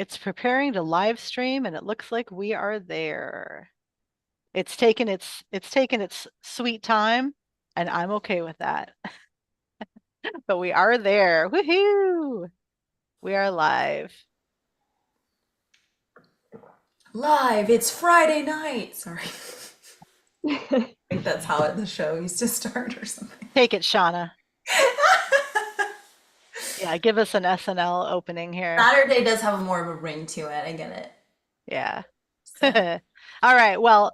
It's preparing to live stream, and it looks like we are there. It's taken its sweet time, and I'm okay with that. But we are there. Woohoo! We are live. Live, it's Friday night. Sorry. I think that's how the show used to start or something. Take it, Shauna. Yeah, give us an SNL opening here. Saturday does have more of a ring to it. I get it. Yeah. So, All right. Well,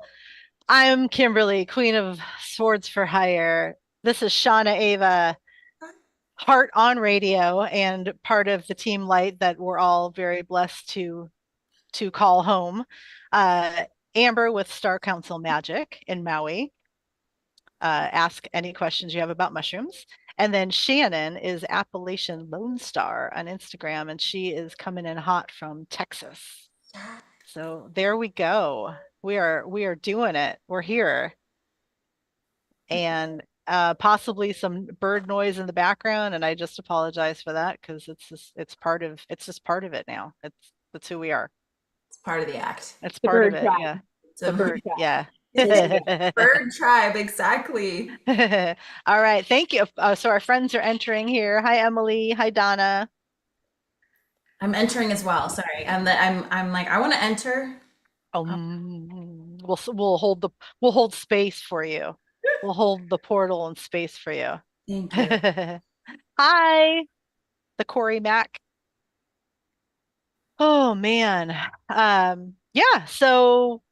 I'm Kimberly, Queen of Swords for Hire. This is Shana Eva, Heart on Radio, and part of the Team Light that we're all very blessed to call home. Uh, Amber with Star Council Magic in Maui. Ask any questions you have about mushrooms. And then Shannon is Appalachian Lonestar on Instagram, and she is coming in hot from Texas. So there we go. We are doing it. We're here. And possibly some bird noise in the background, and I just apologize for that because it's just part of it now. That's who we are. it's part of the act. It's The part of bird it. tribe. Yeah. It's The a bird. Yeah. bird tribe, exactly. All right. Thank you. So our friends are entering here. Hi, Emily. Hi, Donna. I'm entering as well. Sorry. I'm like, I want to enter. We'll hold space for you. We'll hold the portal and space for you. Thank you. Hi, the Corey Mac. Oh man. Yeah, so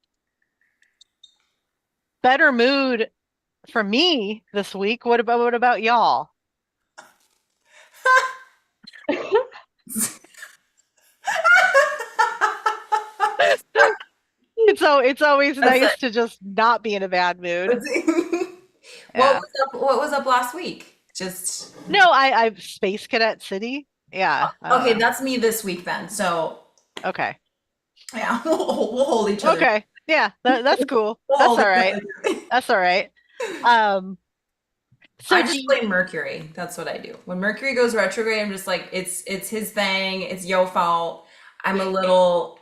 better mood for me this week. What about y'all? It's always That's nice to just not be in a bad mood. it. What Yeah. was up? What was up last week? Just No, I've Space Cadet City. Yeah. okay. That's me this week then. So Okay. yeah, we'll hold each other. Okay. Yeah, that's cool. We'll That's hold all each right. other. That's all right. Um, so I do just you, blame Mercury. That's what I do. When Mercury goes retrograde, I'm just like, it's his thing. It's your fault. I'm a little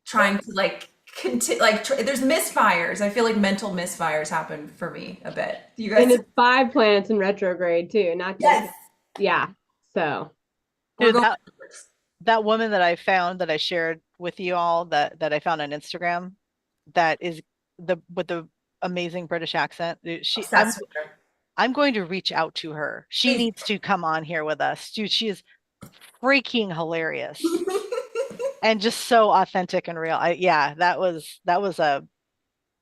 trying to like continue. Like there's misfires. I feel like mental misfires happen for me a bit. You And guys, it's 5 planets in retrograde too, not just yes, yeah. So we're dude, going. that woman that I found that I shared with you all that I found on Instagram that is the with the amazing British accent. She Obsessed with her. I'm going to reach out to her. She Please. needs to come on here with us. Dude, she is freaking hilarious and just so authentic and real. Yeah, that was a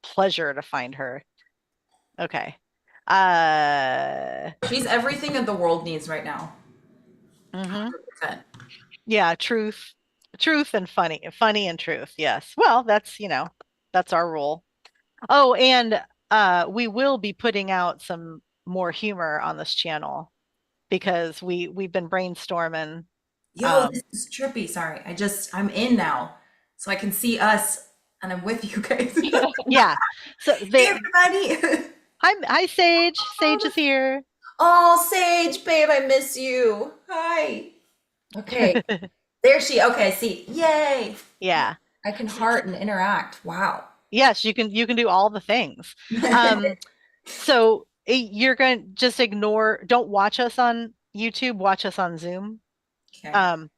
pleasure to find her. Okay. Uh, She's everything that the world needs right now. mhm. 100%. Yeah, truth and funny and truth. Yes. Well, that's our rule. Oh, and we will be putting out some more humor on this channel because we've been brainstorming. Yo, Um, this is trippy. Sorry, I'm in now, so I can see us, and I'm with you guys. yeah. So Hey, they everybody. hi Sage. Sage is here. Oh, Sage, babe, I miss you. Hi. Okay, there she. Okay, see. Yay. Yeah. I can heart and interact. Wow. Yes, you can do all the things. Um, so you're going to just ignore, don't watch us on YouTube, watch us on Zoom. Okay. Um,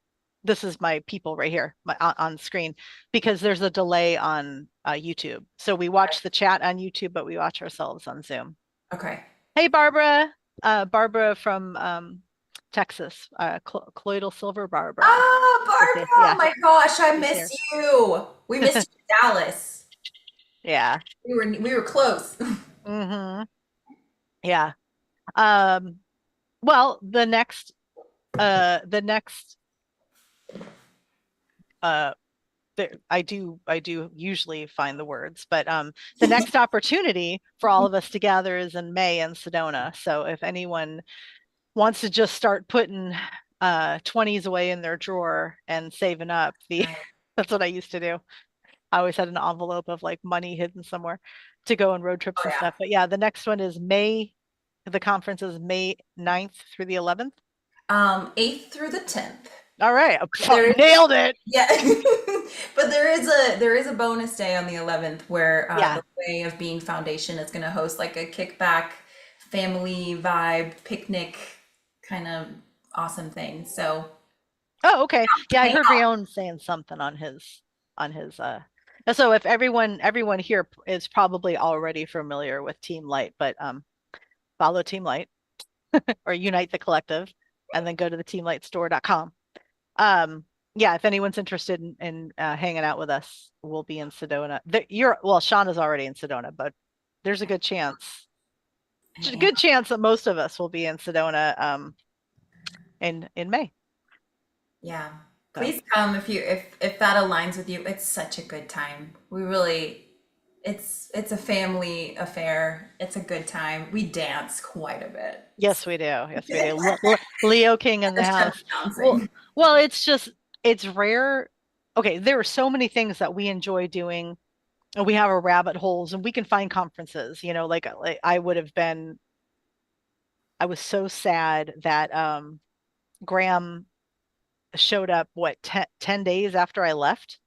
this is my people right here on screen because there's a delay on YouTube. So we watch the chat on YouTube, but we watch ourselves on Zoom. Okay. Hey, Barbara. Barbara from Texas, Colloidal Silver Barbara. Oh, Okay, Barbara. Oh yeah, my gosh, I she's miss here. you. We missed you in Dallas. Yeah. We were close. Hmm. Yeah. Um, well, the next uh I do usually find the words, but the next opportunity for all of us to gather is in May in Sedona. So if anyone wants to just start putting 20s away in their drawer and saving up, the that's what I used to do. I always had an envelope of like money hidden somewhere to go on road trips Oh and yeah. stuff. But yeah, the next one is May. The conference is May 9th through the 11th. 8th through the 10th. All right. There is Nailed it. yeah, but there is a bonus day on the 11th where Yeah. the Way of Being Foundation is going to host like a kickback family vibe picnic kind of awesome thing. So Oh, okay. Yeah, I hang heard out. Rion saying something on his so if everyone here is probably already familiar with Team Light, but follow Team Light or Unite the Collective and then go to the teamlightstore.com. Yeah, if anyone's interested in hanging out with us, we'll be in Sedona. Sean is already in Sedona, but there's I a am. good chance that most of us will be in Sedona in May. Yeah. So Please come if that aligns with you. It's such a good time. We really it's a family affair. It's a good time. We dance quite a bit. yes, we do. Yes, we do. Leo King in the There's tons house. of Well, bouncing. well, it's rare. Okay, there are so many things that we enjoy doing, and we have our rabbit holes, and we can find conferences. Like I was so sad that Graham showed up, what, 10 days after I left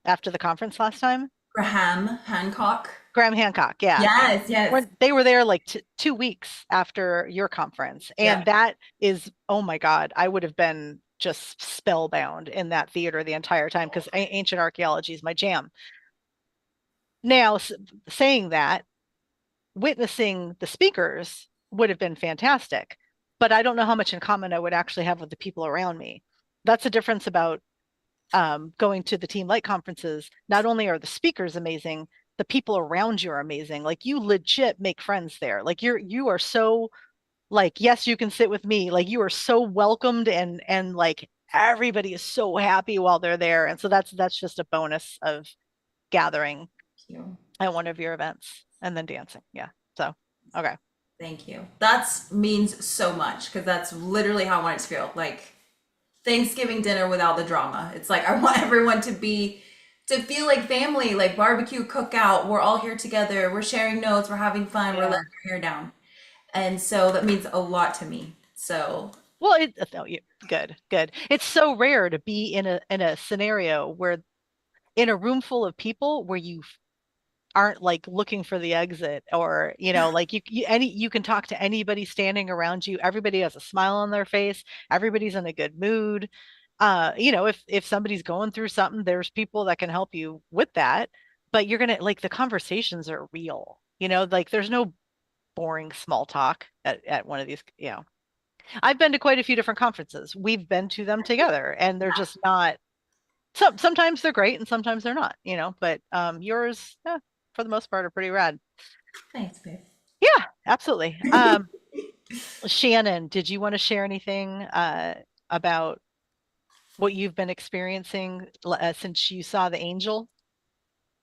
after the conference last time? Graham Hancock. Graham Hancock, yeah. Yes, yes. When they were there like 2 weeks after your conference. Yeah. And that is, oh my God, I would have been just spellbound in that theater the entire time because ancient archaeology is my jam. Now, saying that, witnessing the speakers would have been fantastic, but I don't know how much in common I would actually have with the people around me. That's the difference about going to the Team Light conferences. Not only are the speakers amazing, the people around you are amazing. Like you legit make friends there. Like you are so like, yes, you can sit with me. Like you are so welcomed and like everybody is so happy while they're there. And so that's just a bonus of gathering Thank you. at one of your events and then dancing. Yeah. So okay. Thank you. That means so much because that's literally how I want it to feel. Like Thanksgiving dinner without the drama. It's like I want everyone to feel like family, like barbecue cookout. We're all here together. We're sharing notes. We're having fun. We're Yeah. letting our hair down. And so that means a lot to me. So Well, good, good. It's so rare to be in a scenario where in a room full of people where you aren't like looking for the exit or like you can talk to anybody standing around you. Everybody has a smile on their face. Everybody's in a good mood. If somebody's going through something, there's people that can help you with that. But you're gonna like the conversations are real. Like there's no boring small talk at one of these. I've been to quite a few different conferences. We've been to them together, and they're just not. Sometimes they're great, and sometimes they're not. But yours, yeah, for the most part, are pretty rad. thanks, babe. Yeah, absolutely. Shannon, did you want to share anything about what you've been experiencing since you saw the angel?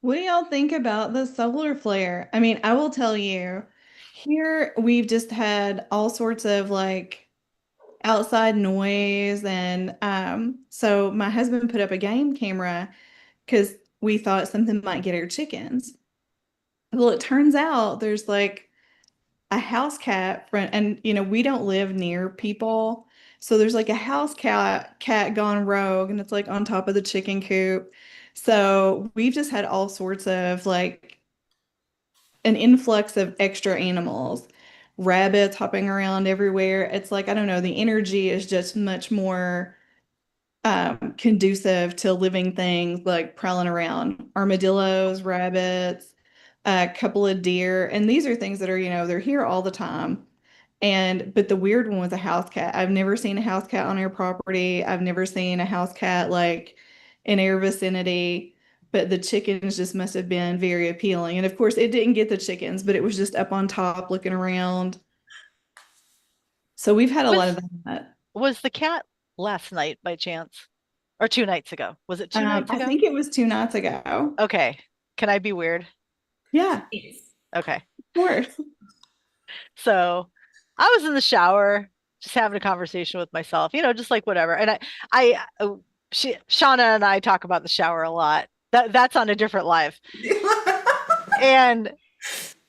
What do y'all think about the solar flare? I mean, I will tell you, here we've just had all sorts of like outside noise and so my husband put up a game camera because we thought something might get our chickens. Well, it turns out there's like a house cat front and we don't live near people. So there's like a house cat gone rogue and it's like on top of the chicken coop. So we've just had all sorts of like an influx of extra animals, rabbits hopping around everywhere. It's like, I don't know, the energy is just much more conducive to living things like prowling around, armadillos, rabbits, a couple of deer. And these are things that are, they're here all the time. But the weird one was a house cat. I've never seen a house cat on our property. I've never seen a house cat like in our vicinity. But the chickens just must have been very appealing. And of course, it didn't get the chickens, but it was just up on top looking around. So we've had a lot Was of that. was the cat last night by chance? Or 2 nights ago? Was it 2 nights I ago? think it was 2 nights ago. Okay. Can I be weird? Yeah, Please. Okay. of course. So I was in the shower, just having a conversation with myself, just like whatever. And Shauna and I talk about the shower a lot. That's on a different live. And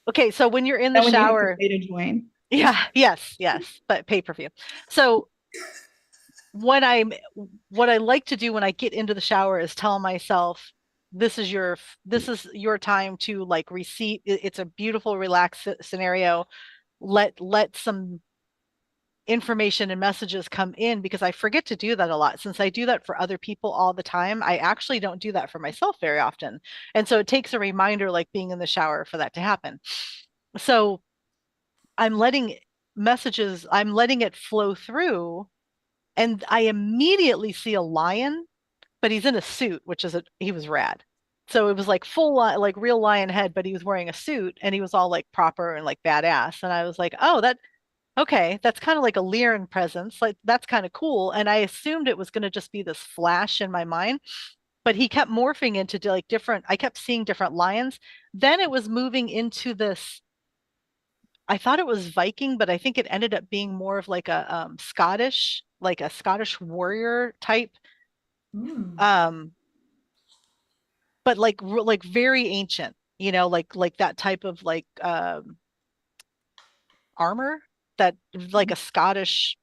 okay, so when you're in the That one you have to shower, pay to join. yeah, yes, but pay per view. So what I'm what I like to do when I get into the shower is tell myself this is your time to like receive it's a beautiful relaxed scenario. Let some information and messages come in because I forget to do that a lot. Since I do that for other people all the time, I actually don't do that for myself very often. And so it takes a reminder like being in the shower for that to happen. So I'm letting I'm letting it flow through and I immediately see a lion, but he's in a suit, he was rad. So it was like like real lion head, but he was wearing a suit and he was all like proper and like badass. And I was like, oh, okay, that's kind of like a Lyran presence. Like that's kind of cool. And I assumed it was going to just be this flash in my mind, but he kept morphing into like I kept seeing different lions. Then it was moving into this I thought it was Viking, but I think it ended up being more of like a like a Scottish warrior type, Mm. um, but like very ancient, like that type of like armor that like a Scottish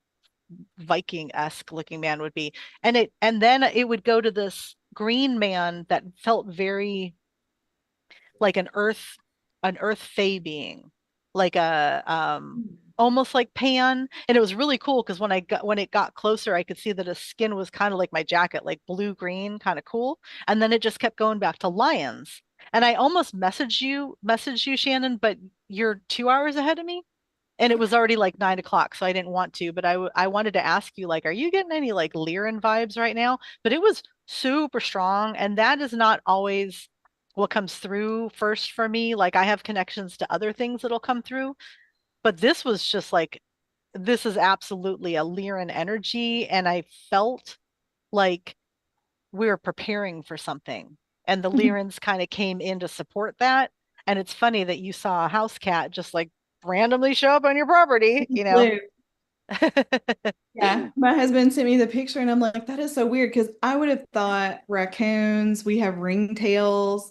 Viking-esque looking man would be. And then it would go to this green man that felt very like an earth fae being, like a almost like Pan. And it was really cool because when it got closer, I could see that his skin was kind of like my jacket, like blue green, kind of cool. And then it just kept going back to lions. And I almost messaged you, Shannon, but you're 2 hours ahead of me. And it was already like 9 o'clock, so I didn't want to, but I wanted to ask you, like, are you getting any like Lyran vibes right now? But it was super strong, and that is not always what comes through first for me. Like I have connections to other things that'll come through, but this was just like this is absolutely a Lyran energy, and I felt like we were preparing for something, and the Lyrans kind of came in to support that. And it's funny that you saw a house cat just like randomly show up on your property, you know. Blue. Yeah, my husband sent me the picture and I'm like, that is so weird because I would have thought raccoons, we have ringtails,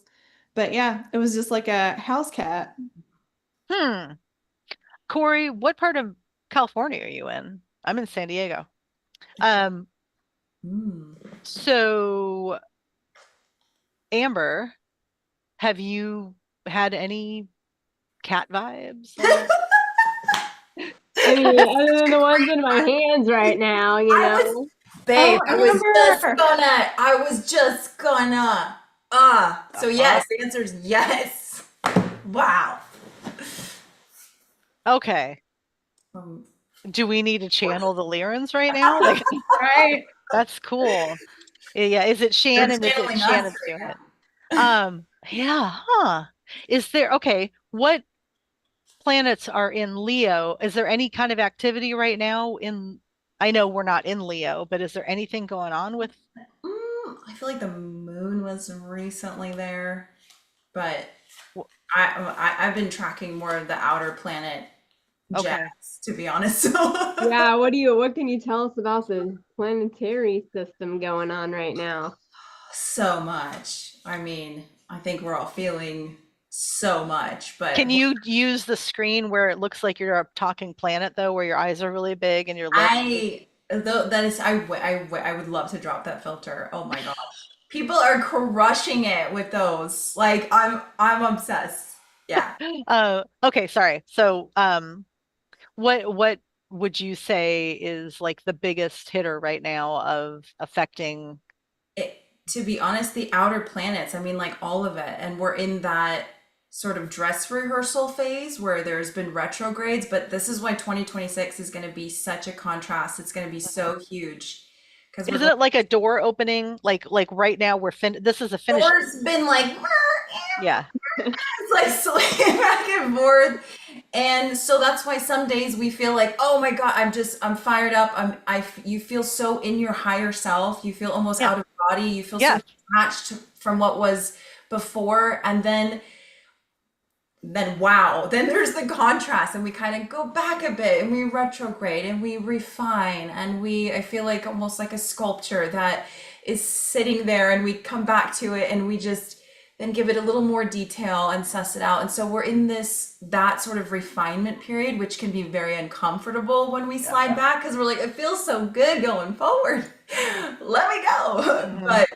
but yeah, it was just like a house cat. Hmm. Corey, what part of California are you in? I'm in San Diego. Um, Mm. so Amber, have you had any cat vibes lately? I mean, other than the ones in my hands right now, I was, babe, Oh, Amber! I was just gonna. So Uh, yes, the answer is yes. Wow. okay. Um, Do we need to channel the Lyrans right now? Like, Right. that's cool. Yeah, is it they're Shannon? Is it channeling us Shannon's right doing it? now. Yeah, huh. Okay, what planets are in Leo? Is there any kind of activity right now I know we're not in Leo, but is there anything going on with I feel like the moon was recently there, but w- I've been tracking more of the outer planet okay. jets, to be honest. yeah, what can you tell us about the planetary system going on right now? So much. I mean, I think we're all feeling so much, but Can you use the screen where it looks like you're a talking planet though, where your eyes are really big and your lips? though that is, I would love to drop that filter. Oh my gosh. People are crushing it with those. Like I'm obsessed. Yeah. Okay, sorry. So, what would you say is like the biggest hitter right now of affecting? It, to be honest, the outer planets, I mean, like all of it. And we're in that sort of dress rehearsal phase where there's been retrogrades, but this is why 2026 is going to be such a contrast. It's going to be so huge because we're Isn't going, it like a door opening? Like right now this is a finished. door's been like, Yeah. it's like swinging back and forth. And so that's why some days we feel like, oh my God, I'm fired up. You feel so in your higher self. You feel almost Yeah. out of body. You feel so Yeah. detached from what was before. And then wow, then there's the contrast and we kind of go back a bit and we retrograde and we refine and I feel like almost like a sculpture that is sitting there and we come back to it and then give it a little more detail and suss it out. And so we're in that sort of refinement period, which can be very uncomfortable when we slide back because we're like, it feels so good going forward. Let me go. But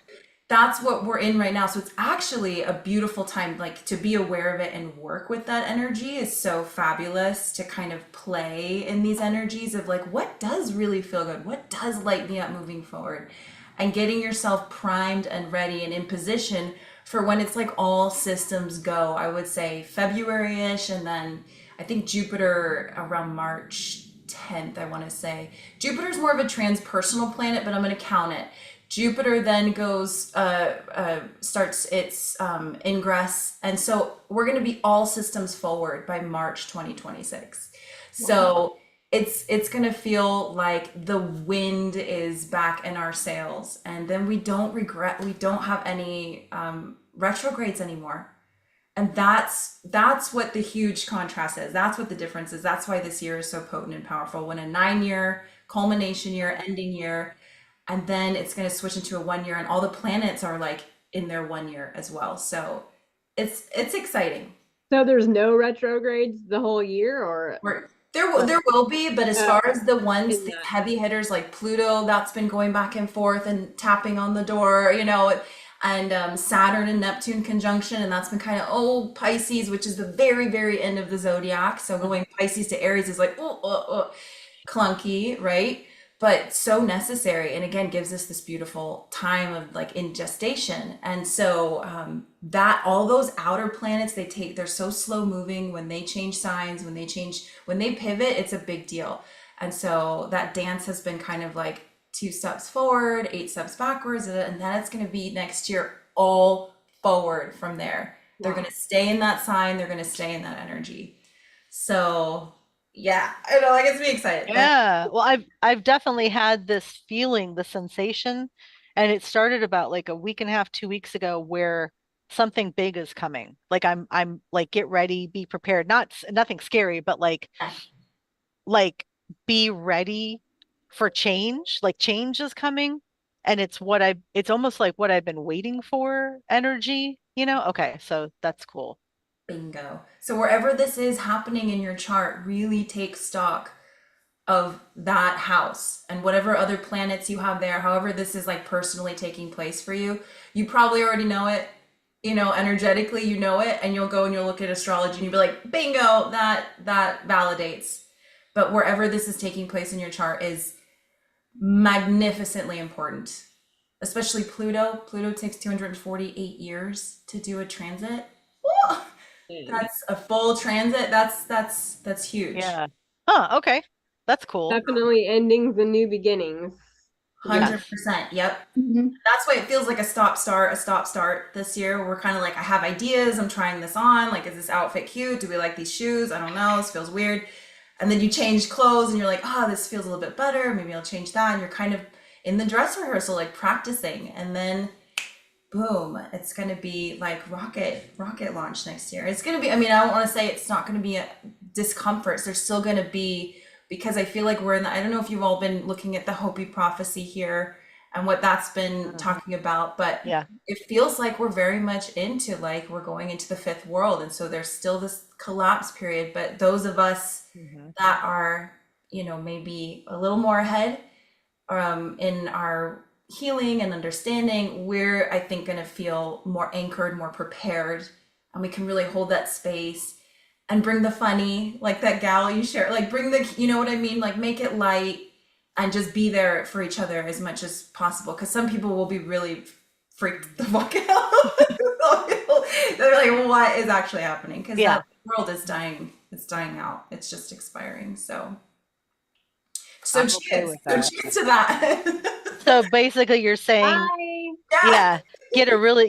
that's what we're in right now. So it's actually a beautiful time, like to be aware of it and work with that energy is so fabulous to kind of play in these energies of like, what does really feel good? What does light me up moving forward? And getting yourself primed and ready and in position for when it's like all systems go. I would say February-ish, and then I think Jupiter around March 10th, I want to say. Jupiter's more of a transpersonal planet, but I'm going to count it. Jupiter then goes, starts its ingress. And so we're going to be all systems forward by March 2026. So it's going to feel like the wind is back in our sails. And then we don't have any retrogrades anymore. And that's what the huge contrast is. That's what the difference is. That's why this year is so potent and powerful. When a 9-year culmination year, ending year, and then it's going to switch into a 1 year, and all the planets are like in their 1 year as well. So it's exciting. So there's no retrogrades the whole year, or there will be, but as far as the ones, in the that. heavy hitters like Pluto, that's been going back and forth and tapping on the door, and Saturn and Neptune conjunction, and that's been kind of Pisces, which is the very, very end of the zodiac. So going Pisces to Aries is like clunky, right? But so necessary, and again gives us this beautiful time of like in gestation. And so that all those outer planets, they're so slow moving. When they change signs, when they pivot, it's a big deal. And so that dance has been kind of like 2 steps forward, 8 steps backwards, and then it's going to be next year all forward from there. They're going to stay in that sign, they're going to stay in that energy. So yeah, I know, that gets me excited. Yeah. Well, I've definitely had this feeling, the sensation, and it started about like a week and a half, 2 weeks ago, where something big is coming. Like I'm like, get ready, be prepared. Nothing scary, but like be ready for change. Like change is coming, and it's almost like what I've been waiting for energy, Okay, so that's cool. Bingo. So wherever this is happening in your chart, really take stock of that house and whatever other planets you have there, however this is like personally taking place for you. You probably already know it, energetically, it, and you'll go and you'll look at astrology and you'll be like, bingo, that validates. But wherever this is taking place in your chart is magnificently important, especially Pluto. Pluto takes 248 years to do a transit. Woo! That's a full transit. That's huge. Yeah. Huh, okay. That's cool. Definitely endings and new beginnings. 100%. Yep. Mhm. That's why it feels like a stop start this year. We're kind of like, I have ideas. I'm trying this on. Like, is this outfit cute? Do we like these shoes? I don't know. This feels weird. And then you change clothes and you're like, this feels a little bit better. Maybe I'll change that. And you're kind of in the dress rehearsal, like practicing. And then boom, it's going to be like rocket launch next year. It's going to be, I don't want to say it's not going to be a discomfort. There's still going to be, because I feel like we're I don't know if you've all been looking at the Hopi prophecy here and what that's been talking about, but Yeah. it feels like we're very much into like, we're going into the 5th world. And so there's still this collapse period, but those of us that are, maybe a little more ahead in our healing and understanding, we're, I think, going to feel more anchored, more prepared, and we can really hold that space and bring the funny, like that gal you share, like bring the, you know what I mean? Like make it light and just be there for each other as much as possible. Because some people will be really freaked the fuck out. They're like, what is actually happening? Because that world is dying. It's dying out. It's just expiring. So I'm cheers. okay with that. So cheers to that. So basically you're saying, Bye.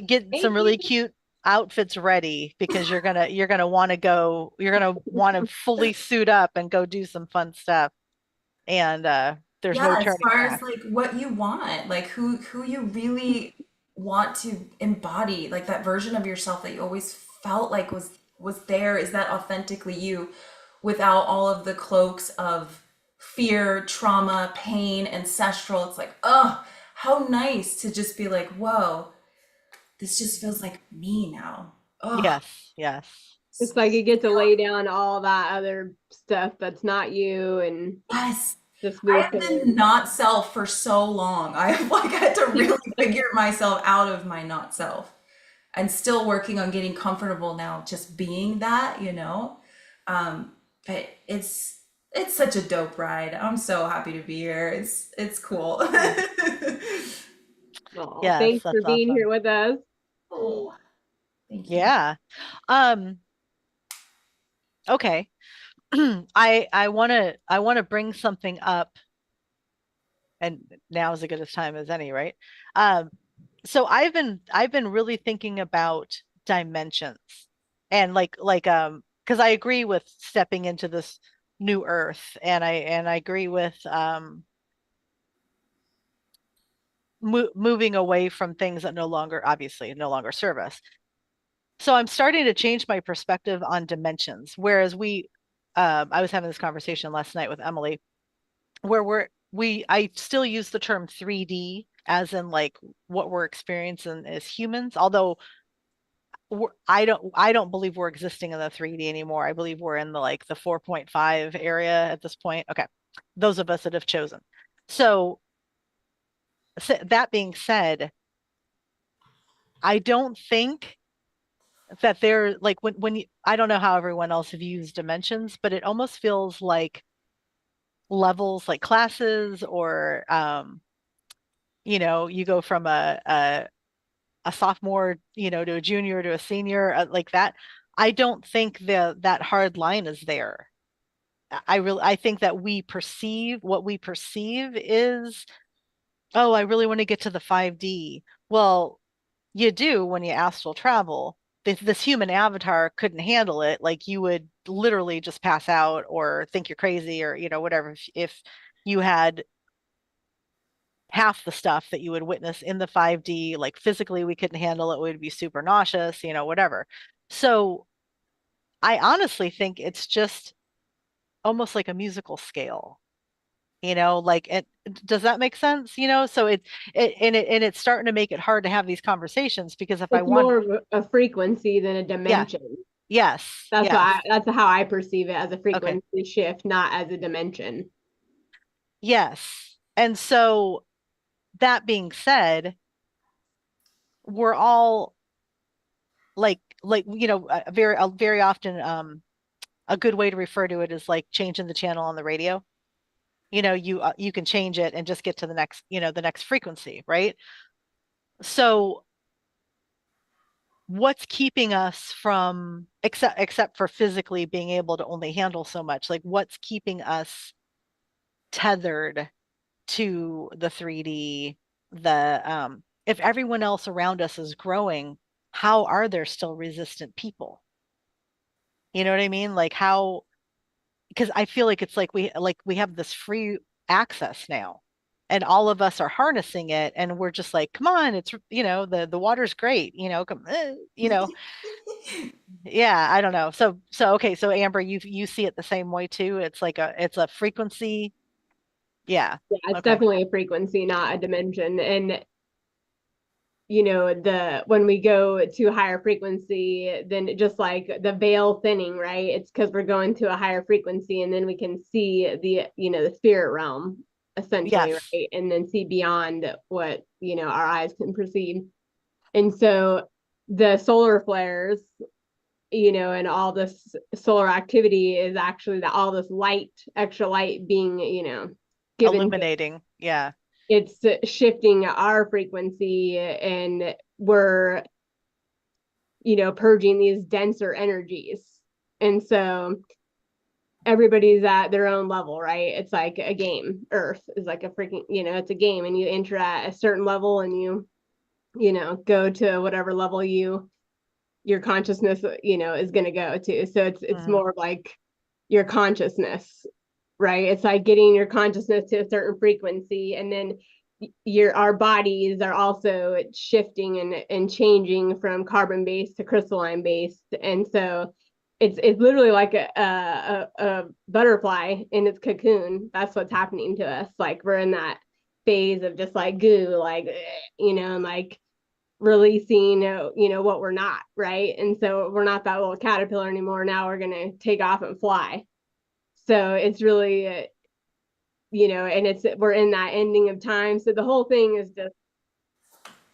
get some really cute outfits ready because you're gonna want to fully suit up and go do some fun stuff. And there's no as turning far back. as like what you want, like who you really want to embody, like that version of yourself that you always felt like was there. Is that authentically you without all of the cloaks of fear, trauma, pain, ancestral? It's like, oh, how nice to just be like, whoa, this just feels like me now. Oh, Yes, yes. It's like you get to lay down all that other stuff that's not you and yes. just I move have been forward. not self for so long. I have like had to really figure myself out of my not self and still working on getting comfortable now just being that, you know. But it's such a dope ride. I'm so happy to be here. It's cool. Oh, Yes, thanks for that's being awesome. here with us. Oh, thank you. Yeah. Um, okay. I want to bring something up, and now is as good a time as any, right? Um, so I've been really thinking about dimensions, and because I agree with stepping into this new earth, and I agree with moving away from things that obviously no longer serve us. So I'm starting to change my perspective on dimensions. Whereas I was having this conversation last night with Emily, where I still use the term 3D as in like what we're experiencing as humans. Although I don't believe we're existing in the 3D anymore. I believe we're in the 4.5 area at this point. Okay, those of us that have chosen. So, that being said, I don't think that they're like I don't know how everyone else views dimensions, but it almost feels like levels, like classes, or you go from a sophomore, to a junior to a senior, like that. I don't think that hard line is there. I think that we perceive is, oh, I really want to get to the 5D. Well, you do when you astral travel. This human avatar couldn't handle it. Like, you would literally just pass out or think you're crazy, or whatever, if you had half the stuff that you would witness in the 5D. Like, physically we couldn't handle it. We would be super nauseous, whatever. So I honestly think it's just almost like a musical scale. Like, does that make sense? So it's starting to make it hard to have these conversations, because if I It's want, more of a frequency than a yeah, dimension. yes, That's yes, why that's how I perceive it, as a okay, frequency shift, not as a dimension. yes. And so, that being said, we're all very often, a good way to refer to it is like changing the channel on the radio. You can change it and just get to the next frequency, right? So what's keeping us from, except for physically being able to only handle so much, like what's keeping us tethered to the 3D? If everyone else around us is growing, how are there still resistant people? You know what I mean? Like, how, because I feel like it's like we have this free access now, and all of us are harnessing it, and we're just like, come on, it's, the water's great, come, yeah, I don't know. So okay, so Amber, you see it the same way too? It's a frequency. Yeah. Yeah, it's Okay. definitely a frequency, not a dimension. And the when we go to a higher frequency, then just like the veil thinning, right? It's because we're going to a higher frequency, and then we can see the spirit realm, essentially, Yes. right? And then see beyond what our eyes can perceive. And so the solar flares, and all this solar activity is actually that all this light, extra light being, given to, Illuminating. Yeah. it's shifting our frequency, and we're, purging these denser energies. And so everybody's at their own level, right? It's like a game. Earth is like a freaking, it's a game, and you enter at a certain level, and go to whatever level your consciousness is going to go to. So it's Mhm. more like your consciousness, right? It's like getting your consciousness to a certain frequency, and then our bodies are also shifting and changing from carbon based to crystalline based. And so it's literally like a butterfly in its cocoon. That's what's happening to us. Like, we're in that phase of just like goo, like, and like releasing, what we're not, right? And so we're not that little caterpillar anymore. Now we're going to take off and fly. So it's really, and we're in that ending of time. So the whole thing is just,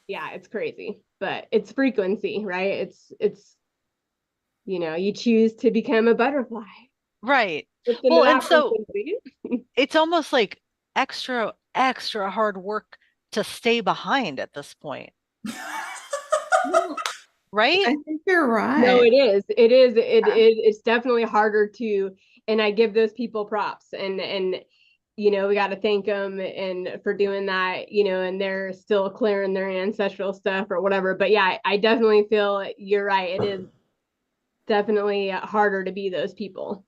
yeah, it's crazy, but it's frequency, right? It's, you choose to become a butterfly. Right. Listen to Well, and that so frequency. it's almost like extra hard work to stay behind at this point, Well, right? I think you're No, right. it is. It is. It's definitely harder to, and I give those people props, and we got to thank them and for doing that, and they're still clearing their ancestral stuff or whatever. But yeah, I definitely feel you're right. It is definitely harder to be those people,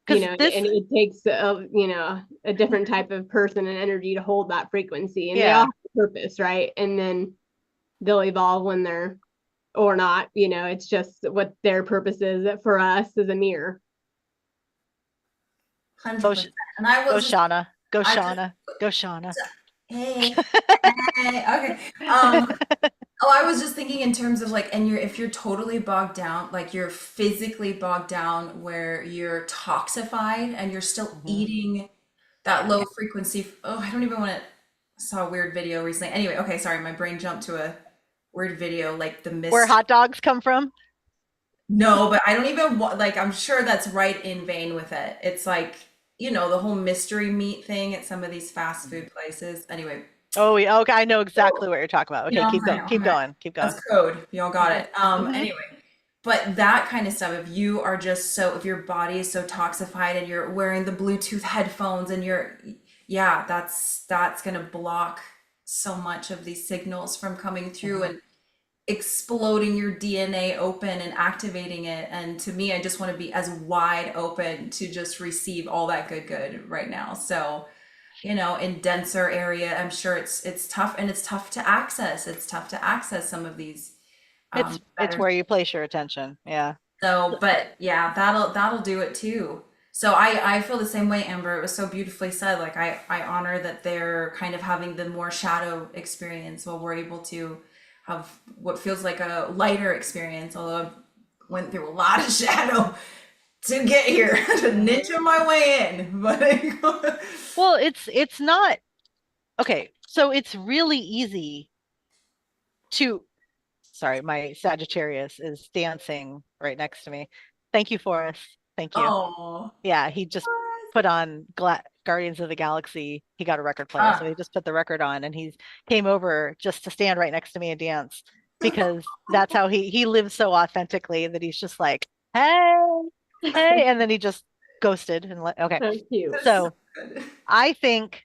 Because and this, it takes a different type of person and energy to hold that frequency, and they all yeah, have a purpose, right? And then they'll evolve when they're or not, it's just what their purpose is for us is a mirror. go, Sh 100%. And I go will just, Shauna, go I just, Shauna, go Shauna. hey, hey, okay. Oh, I was just thinking in terms of like, and if you're totally bogged down, like you're physically bogged down where you're toxified and you're still Mhm. eating that low frequency. Oh, I don't even want to. Saw a weird video recently. Anyway, okay, sorry, my brain jumped to a weird video like the Where mist. hot dogs come from? No, but I don't even want, like, I'm sure that's right in vein with it. It's like, the whole mystery meat thing at some of these fast food places. Anyway, Oh, yeah, okay, I know exactly what you're talking about. you Okay, know what I'm keep saying? going, keep Okay. going, keep That's going. code. Y'all got hmm it. hmm Anyway, but that kind of stuff, if you are just so, if your body is so toxified and you're wearing the Bluetooth headphones and yeah, that's gonna block so much of these signals from coming through hmm and exploding your DNA open and activating it. And to me, I just want to be as wide open to just receive all that good right now. So, in denser area, I'm sure it's tough and it's tough to access. It's tough to access some of these It's better. where you place your attention. Yeah. So, but yeah, that'll do it too. So I feel the same way, Amber. It was so beautifully said. Like I honor that they're kind of having the more shadow experience while we're able to have what feels like a lighter experience, although I went through a lot of shadow to get here to hmm ninja my way in. But Well, it's not okay. So it's really easy to sorry, my Sagittarius is dancing right next to me. Thank you, Forrest. Thank you. oh, Yeah, he just put on Guardians of the Galaxy. He got a record player, so he ah. just put the record on, and he came over just to stand right next to me and dance because that's how he lives so authentically that he's just like, hey, hey, and then he just ghosted and okay. So cute. That's so So good. I think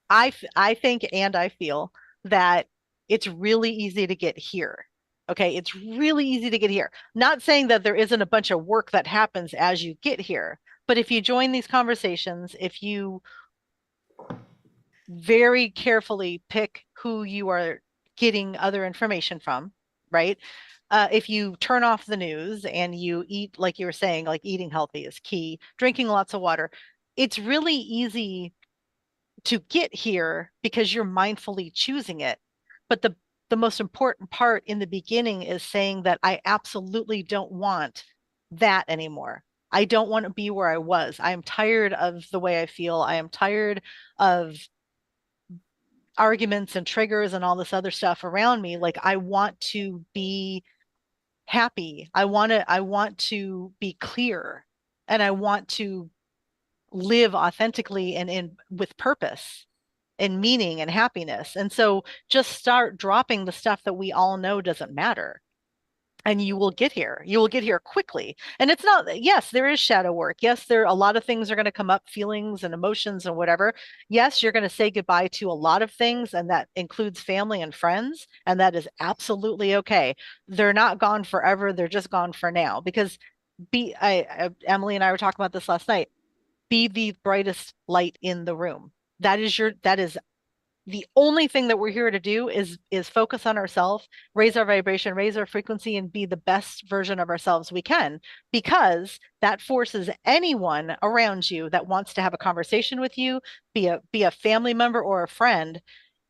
I think and I feel that it's really easy to get here. Okay, it's really easy to get here. Not saying that there isn't a bunch of work that happens as you get here, but if you join these conversations, if you very carefully pick who you are getting other information from, right? If you turn off the news and you eat, like you were saying, like eating healthy is key, drinking lots of water, it's really easy to get here because you're mindfully choosing it. But the most important part in the beginning is saying that I absolutely don't want that anymore. I don't want to be where I was. I am tired of the way I feel. I am tired of arguments and triggers and all this other stuff around me. Like I want to be happy. I want to be clear and I want to live authentically and in with purpose and meaning and happiness. And so just start dropping the stuff that we all know doesn't matter. And you will get here. You will get here quickly. And it's not, yes, there is shadow work. Yes, there a lot of things are going to come up, feelings and emotions and whatever. Yes, you're going to say goodbye to a lot of things, and that includes family and friends. And that is absolutely okay. They're not gone forever. They're just gone for now. Because Emily and I were talking about this last night. Be the brightest light in the room. That is the only thing that we're here to do is focus on ourselves, raise our vibration, raise our frequency, and be the best version of ourselves we can, because that forces anyone around you that wants to have a conversation with you, be a family member or a friend.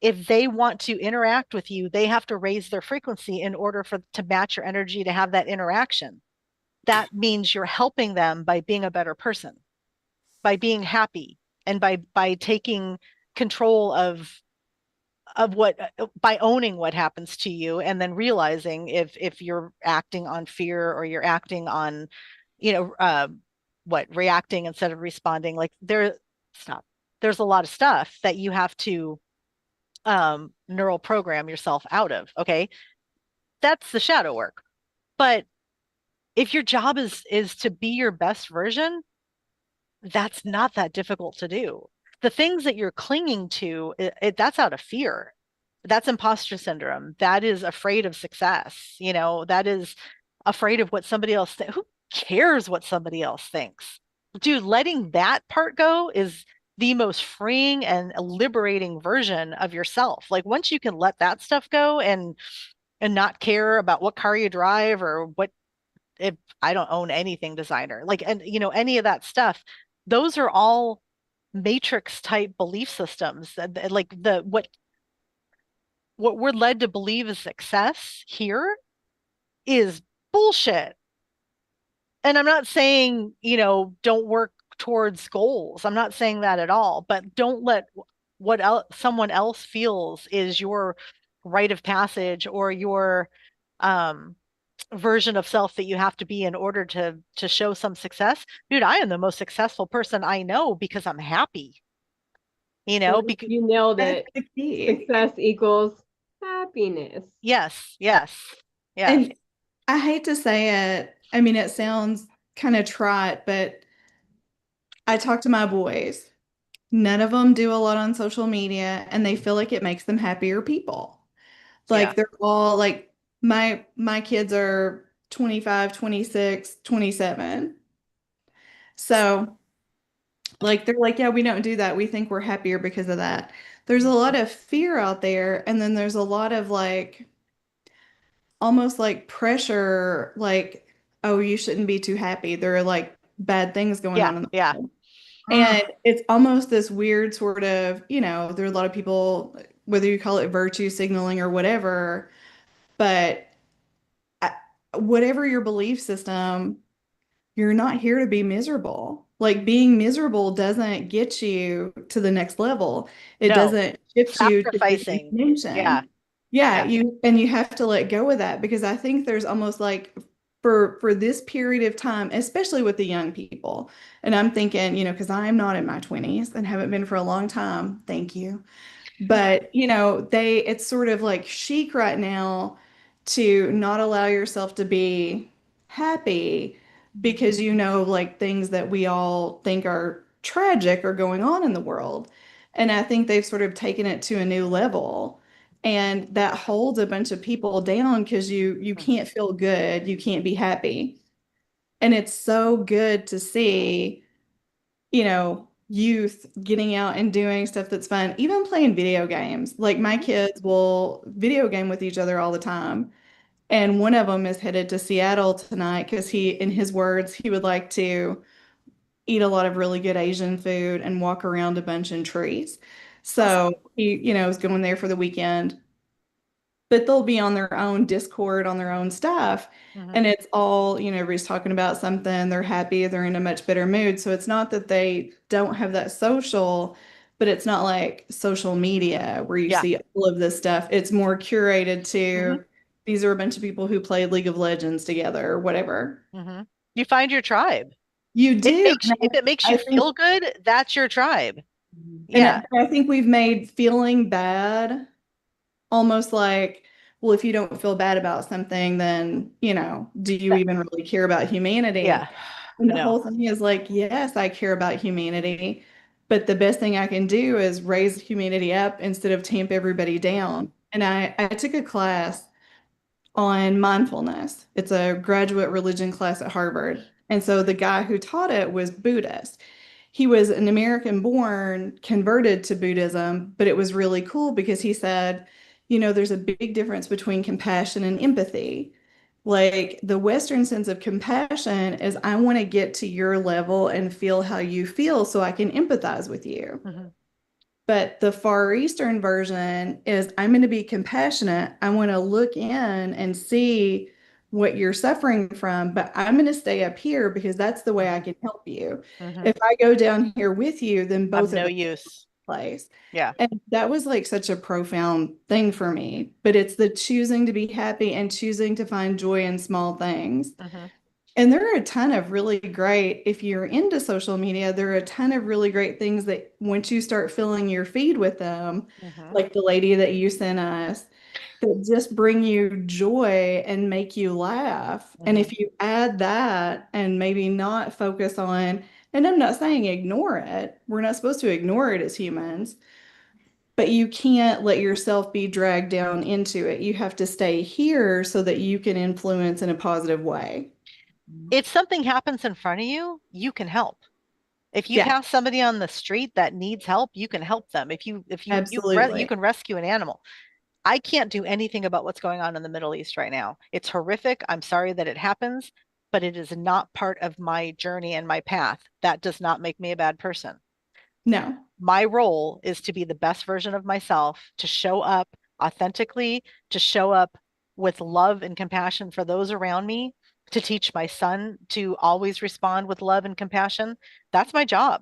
if they want to interact with you, they have to raise their frequency in order for to match your energy to have that interaction. That means you're helping them by being a better person, by being happy, and by taking control of what by owning what happens to you, and then realizing if you're acting on fear, or you're acting on, you know, what reacting instead of responding. Like stop. There's a lot of stuff that you have to neural program yourself out of. Okay, that's the shadow work. But if your job is to be your best version, that's not that difficult to do. The things that you're clinging to, that's out of fear. That's imposter syndrome. That is afraid of success. That is afraid of what somebody else thinks. Who cares what somebody else thinks? Dude, letting that part go is the most freeing and liberating version of yourself. Like once you can let that stuff go and not care about what car you drive, or what, if I don't own anything designer, like, and any of that stuff, those are all matrix type belief systems that like the what we're led to believe is success here is bullshit. And I'm not saying, don't work towards goals. I'm not saying that at all, but don't let what someone else feels is your rite of passage, or your um version of self that you have to be in order to show some success. Dude, I am the most successful person I know because I'm happy. Because You nailed That's it. the key. Success equals happiness. yes, yes, yes. And I hate to say it. I mean, it sounds kind of trite, but I talk to my boys. None of them do a lot on social media, and they feel like it makes them happier people. Yeah. Like they're all like my kids are 25, 26, 27. So like they're like, yeah, we don't do that. We think we're happier because of that. There's a lot of fear out there, and then there's a lot of like almost like pressure, like, oh, you shouldn't be too happy. There are like bad things going Yeah, on in the yeah. world. Mm, And it's almost this weird sort of, there are a lot of people, whether you call it virtue signaling or whatever, but uh, whatever your belief system, you're not here to be miserable. Like being miserable doesn't get you to the next level. It no. doesn't shift you to the next Sacrificing. Yeah, dimension. Yeah, yeah. you have to let go of that because I think there's almost like for this period of time, especially with the young people. And I'm thinking, because I'm not in my 20s and haven't been for a long time. Thank you. But, it's sort of like chic right now to not allow yourself to be happy because like things that we all think are tragic are going on in the world. And I think they've sort of taken it to a new level. And that holds a bunch of people down because you Mhm, can't feel good, you can't be happy. And it's so good to see youth getting out and doing stuff that's fun, even playing video games. Like my mhm. kids will video game with each other all the time. And one of them is headed to Seattle tonight because in his words, he would like to eat a lot of really good Asian food and walk around a bunch in trees. Awesome. So he, is going there for the weekend, but they'll be on their own Discord on their own stuff. Mhm, And it's all, everybody's talking about something, they're happy, they're in a much better mood. So it's not that they don't have that social, but it's not like social media where you yeah. see all of this stuff. It's more curated Mhm, to these are a bunch of people who play League of Legends together or whatever. mhm. You find your tribe. You It do. makes if it makes you I think feel good, that's your tribe. and Yeah. I think we've made feeling bad almost like, well, if you don't feel bad about something, then, do you That, even really care about humanity? yeah. And the No. whole thing is like, yes, I care about humanity, but the best thing I can do is raise humanity up instead of tamp everybody Mhm, down. And I took a class on mindfulness. It's a graduate religion class at Harvard. And so the guy who taught it was Buddhist. He was an American born, converted to Buddhism, but it was really cool because he said, there's a big difference between compassion and empathy. Like the Western sense of compassion is I want to get to your level and feel how you feel so I can empathize with you. mhm. But the Far Eastern version is I'm going to be compassionate. I want to look in and see what you're suffering from, but I'm going to stay up here because that's the way I Mhm. can help you. Mhm. If I go down here with you, then I'm both no of us use. place. Yeah. And that was like such a profound thing for me. But it's the choosing to be happy and choosing to find joy in small things. Mhm. And there are a ton of really great, if you're into social media, there are a ton of really great things that once you start filling your feed with them, Mhm. like the lady that you sent us, that just bring you joy and make you laugh. And Mhm. if you add that and maybe not focus on, and I'm not saying ignore it, we're not supposed to ignore it as humans, but you can't let yourself be dragged down into it. You have to stay here so that you can influence in a positive way. If something happens in front of you, you can help. If you Yeah, pass somebody on the street that needs help, you can help them. You absolutely. can rescue an animal. I can't do anything about what's going on in the Middle East right now. It's horrific. I'm sorry that it happens, but it is not part of my journey and my path. That does not make me a bad person. No. My role is to be the best version of myself, to show up authentically, to show up with love and compassion for those around me, to teach my son to always respond with love and compassion. That's my job.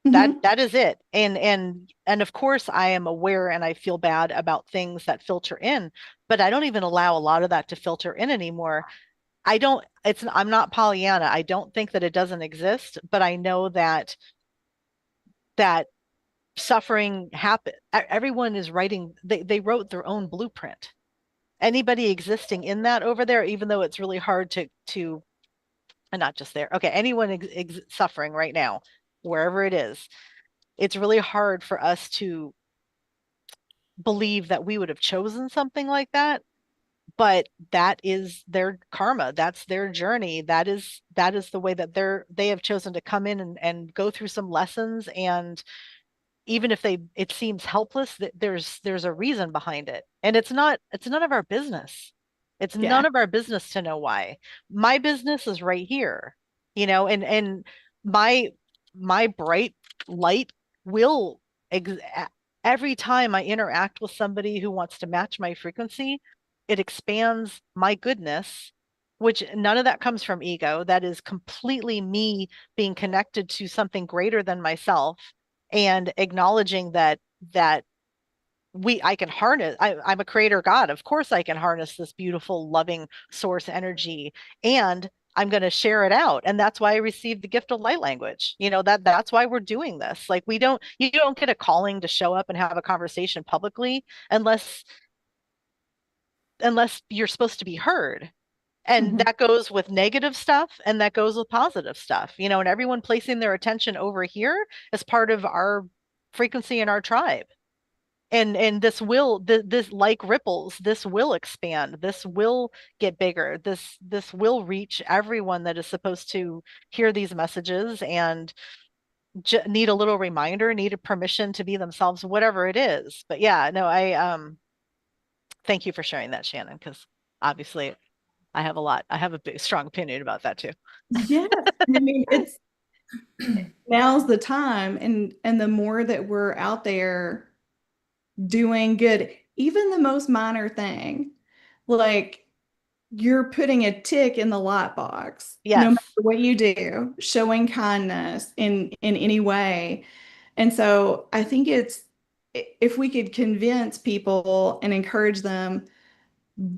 Hmm. That is it. And of course I am aware and I feel bad about things that filter in, but I don't even allow a lot of that to filter in anymore. I don't, I'm not Pollyanna. I don't think that it doesn't exist, but I know that suffering happen. Everyone is writing, they wrote their own blueprint. Anybody existing in that over there, even though it's really hard to and not just there. Okay, anyone suffering right now, wherever it is, it's really hard for us to believe that we would have chosen something like that, but that is their karma. That's their journey. That is the way that they have chosen to come in and go through some lessons. And even if it seems helpless, that there's a reason behind it. And it's none of our business. It's Yeah. none of our business to know why. My business is right here, and my my bright light will ex every time I interact with somebody who wants to match my frequency, it expands my goodness, which none of that comes from ego. That is completely me being connected to something greater than myself and acknowledging that I can harness, I'm a creator God. Of course I can harness this beautiful, loving source energy, and I'm going to share it out. And that's why I received the gift of light language. That's why we're doing this. Like you don't get a calling to show up and have a conversation publicly unless you're supposed to be heard. And Hmm. that goes with negative stuff and that goes with positive stuff, and everyone placing their attention over here as part of our frequency in our tribe. And this like ripples, this will expand, this will get bigger, this will reach everyone that is supposed to hear these messages and need a little reminder, need a permission to be themselves, whatever it is. But yeah, no, I thank you for sharing that, Shannon, because obviously I have a big strong opinion about that too. Yes. I mean, it's now's the time, and the more that we're out there doing good, even the most minor thing, like you're putting a tick in the lot box, no matter Yes. what you do, showing kindness in any way. And so I think it's if we could convince people and encourage them,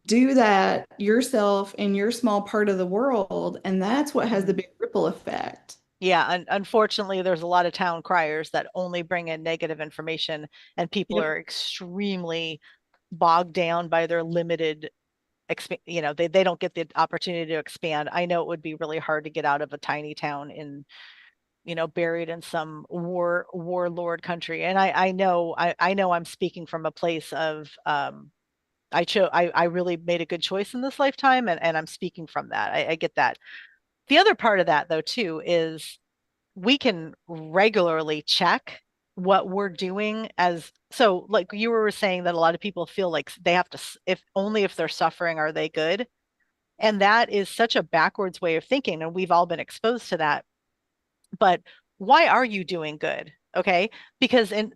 do that yourself in your small part of the world, and that's what has the Mhm. big ripple effect. Yeah, and unfortunately, there's a lot of town criers that only bring in negative information, and people Yep. are extremely bogged down by their limited they don't get the opportunity to expand. I know it would be really hard to get out of a tiny town buried in some warlord country. And I know I'm speaking from a place of I really made a good choice in this lifetime, and I'm speaking from that. I get that. The other part of that though too is we can regularly check what we're doing as so like you were saying that a lot of people feel like they have to if only if they're suffering are they good, and that is such a backwards way of thinking, and we've all been exposed to that. But why are you doing good? Okay, because in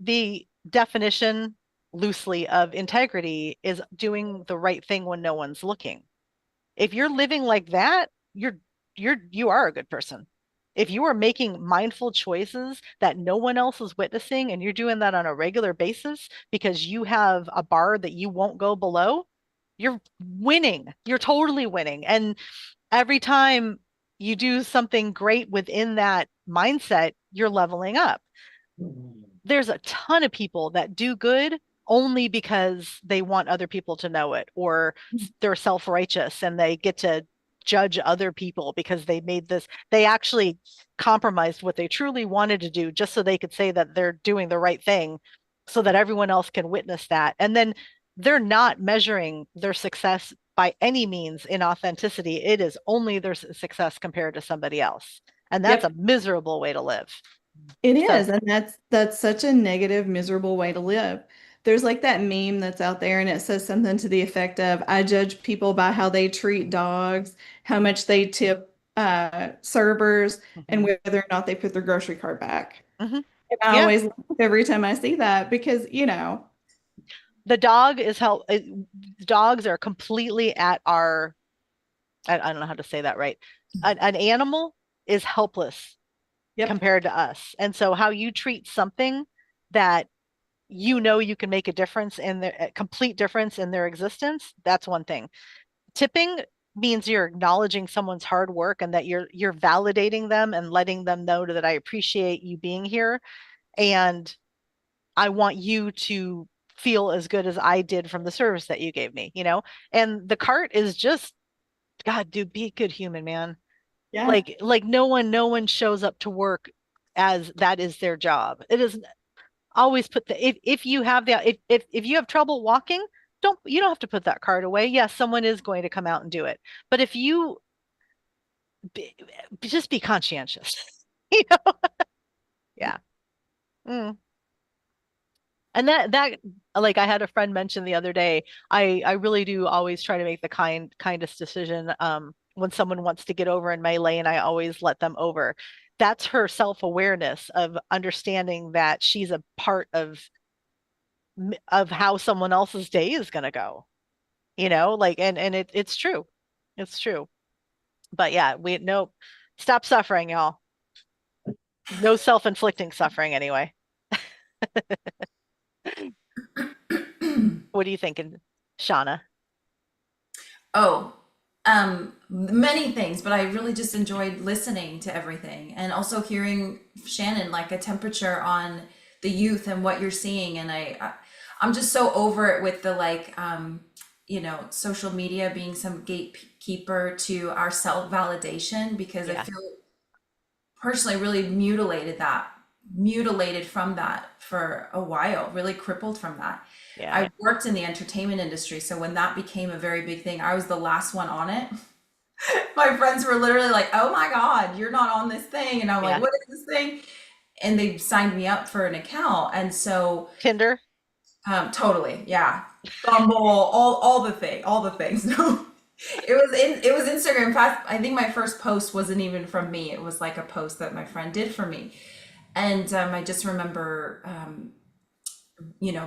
definition loosely of integrity is doing the right thing when no one's looking. If you're living like that, you are a good person. If you are making mindful choices that no one else is witnessing and you're doing that on a regular basis because you have a bar that you won't go below, you're winning. You're totally winning. And every time you do something great within that mindset, you're leveling up. There's a ton of people that do good only because they want other people to know it, or they're self-righteous and they get to judge other people because they actually compromised what they truly wanted to do just so they could say that they're doing the right thing so that everyone else can witness that. And then they're not measuring their success by any means in authenticity. It is only their success compared to somebody else. And that's a Yep. miserable way to live. It So, is, and that's such a negative, miserable way to live. There's like that meme that's out there, and it says something to the effect of, "I judge people by how they treat dogs, how much they tip servers, and mhm, whether or not they put their grocery cart back." mhm. And I Yeah, always laugh every time I see that because, the dog is help. Dogs are completely at our, I don't know how to say that right. An animal is helpless yep, compared to us. And so how you treat something that you can make a difference in their a complete difference in their existence, that's one thing. Tipping means you're acknowledging someone's hard work and that you're validating them and letting them know that I appreciate you being here and I want you to feel as good as I did from the service that you gave me, you know? And the cart is just, God, dude, be a good human, man. yeah, Like no one shows up to work as that is their job. It is always put the if you have that if you have trouble walking, you don't have to put that cart away. Yes, someone is going to come out and do it. But if you be, just be conscientious, you know? Yeah. Mm. And that like I had a friend mention the other day, I really do always try to make the kindest decision. When someone wants to get over in my lane, I always let them over. That's her self-awareness of understanding that she's a part of how someone else's day is going to go. Like and it's true. It's true. But yeah, we nope. Stop suffering, y'all. No self-inflicting suffering anyway. What are you thinking, Shauna? Oh, many things, but I really just enjoyed listening to everything and also hearing Shannon like a temperature on the youth and what you're seeing. And I'm just so over it with the like, social media being some gatekeeper to our self-validation because I Yeah. feel personally really mutilated from that for a while, really crippled from that. Yeah. I worked in the entertainment industry, so when that became a very big thing, I was the last one on it. My friends were literally like, "Oh my God, you're not on this thing." And I'm like, Yeah. "What is this thing?" And they signed me up for an account. And so, Tinder. totally, yeah. Bumble, all the things. No. It was Instagram fast. I think my first post wasn't even from me. It was like a post that my friend did for me. And I just remember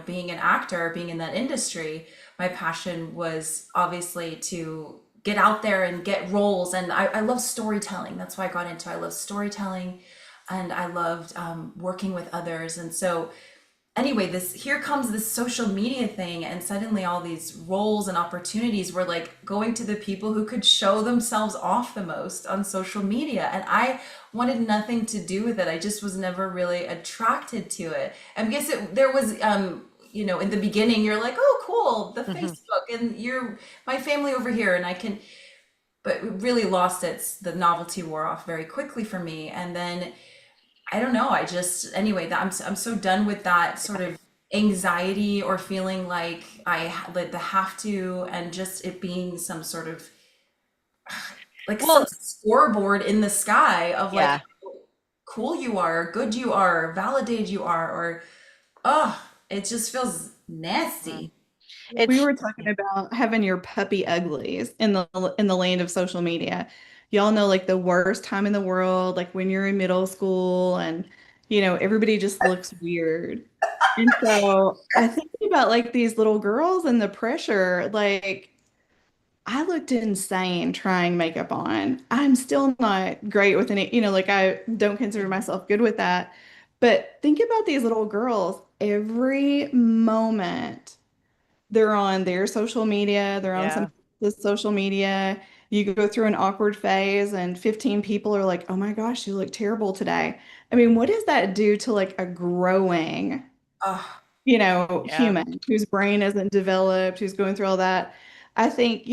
being an actor, being in that industry, my passion was obviously to get out there and get roles. And I love storytelling. That's why I got into. I love storytelling, and I loved working with others. And so anyway, this here comes this social media thing, and suddenly all these roles and opportunities were like going to the people who could show themselves off the most on social media, and I wanted nothing to do with it. I just was never really attracted to it. And because there was in the beginning you're like, oh cool, the Hmm. Facebook, and you're my family over here, and I can, but it really lost the novelty wore off very quickly for me. And then I don't know. I just anyway that I'm so done with that sort of anxiety or feeling like like the have to, and just it being some sort of like some Well, scoreboard in the sky of like yeah. how cool you are, good you are, validated you are, or oh, it just feels Mm. nasty. we It's were talking about having your puppy uglies in the land of social media. Y'all know like the worst time in the world, like when you're in middle school and everybody just looks weird. And so I think about like these little girls and the pressure, like I looked insane trying makeup on. I'm still not great with any, like I don't consider myself good with that. But think about these little girls every moment they're on their social media, they're on some Yeah. the social media. You go through an awkward phase and 15 people are like, "Oh my gosh, you look terrible today." I mean, what does that do to like a growing, Oh, Yeah. human whose brain isn't developed, who's going through all that? I think,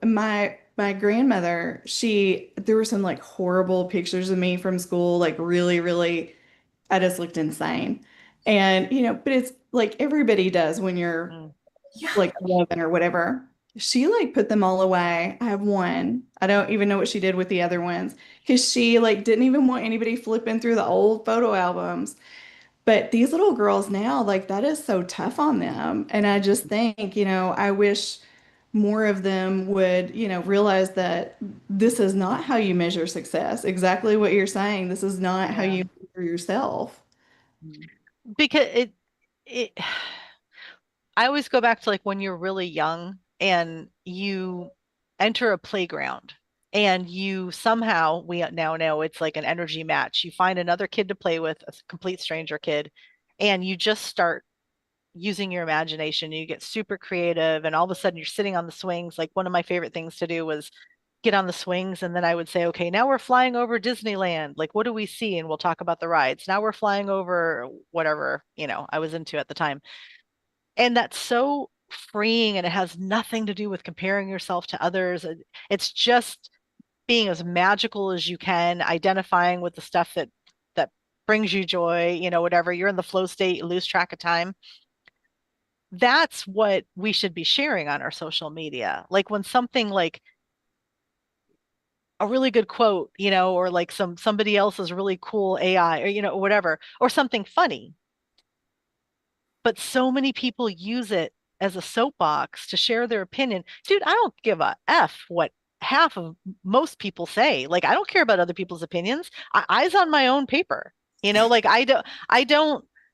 my grandmother, there were some like horrible pictures of me from school, like really, really, I just looked insane. And, but it's like everybody does when you're Mm. yeah. like 11 or whatever. She like put them all away. I have one. I don't even know what she did with the other ones because she like didn't even want anybody flipping through the old photo albums. But these little girls now, like that is so tough on them. And I just think, I wish more of them would, realize that this is not how you measure success. Exactly what you're saying. This is not how Yeah. you measure yourself. Because it I always go back to like when you're really young and you enter a playground and you somehow, we now know it's like an energy match. You find another kid to play with, a complete stranger kid, and you just start using your imagination. You get super creative, and all of a sudden you're sitting on the swings. Like one of my favorite things to do was get on the swings, and then I would say, okay, now we're flying over Disneyland. Like, what do we see? And we'll talk about the rides. Now we're flying over whatever, I was into at the time. And that's so freeing, and it has nothing to do with comparing yourself to others. It's just being as magical as you can, identifying with the stuff that brings you joy, whatever. You're in the flow state, you lose track of time. That's what we should be sharing on our social media. Like when something like a really good quote, or like somebody else's really cool AI or whatever, or something funny, but so many people use it as a soapbox to share their opinion. Dude, I don't give a F what half of most people say. Like, I don't care about other people's opinions. Eyes on my own paper. Like I don't,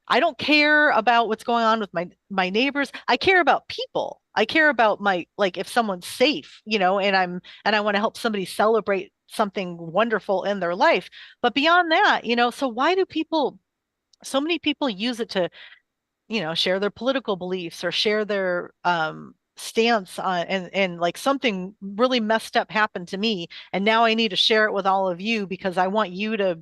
I don't care about what's going on with my neighbors. I care about people. I care about my like if someone's safe, and I want to help somebody celebrate something wonderful in their life. But beyond that, so why do so many people use it to share their political beliefs or share their stance on and like something really messed up happened to me and now I need to share it with all of you because I want you to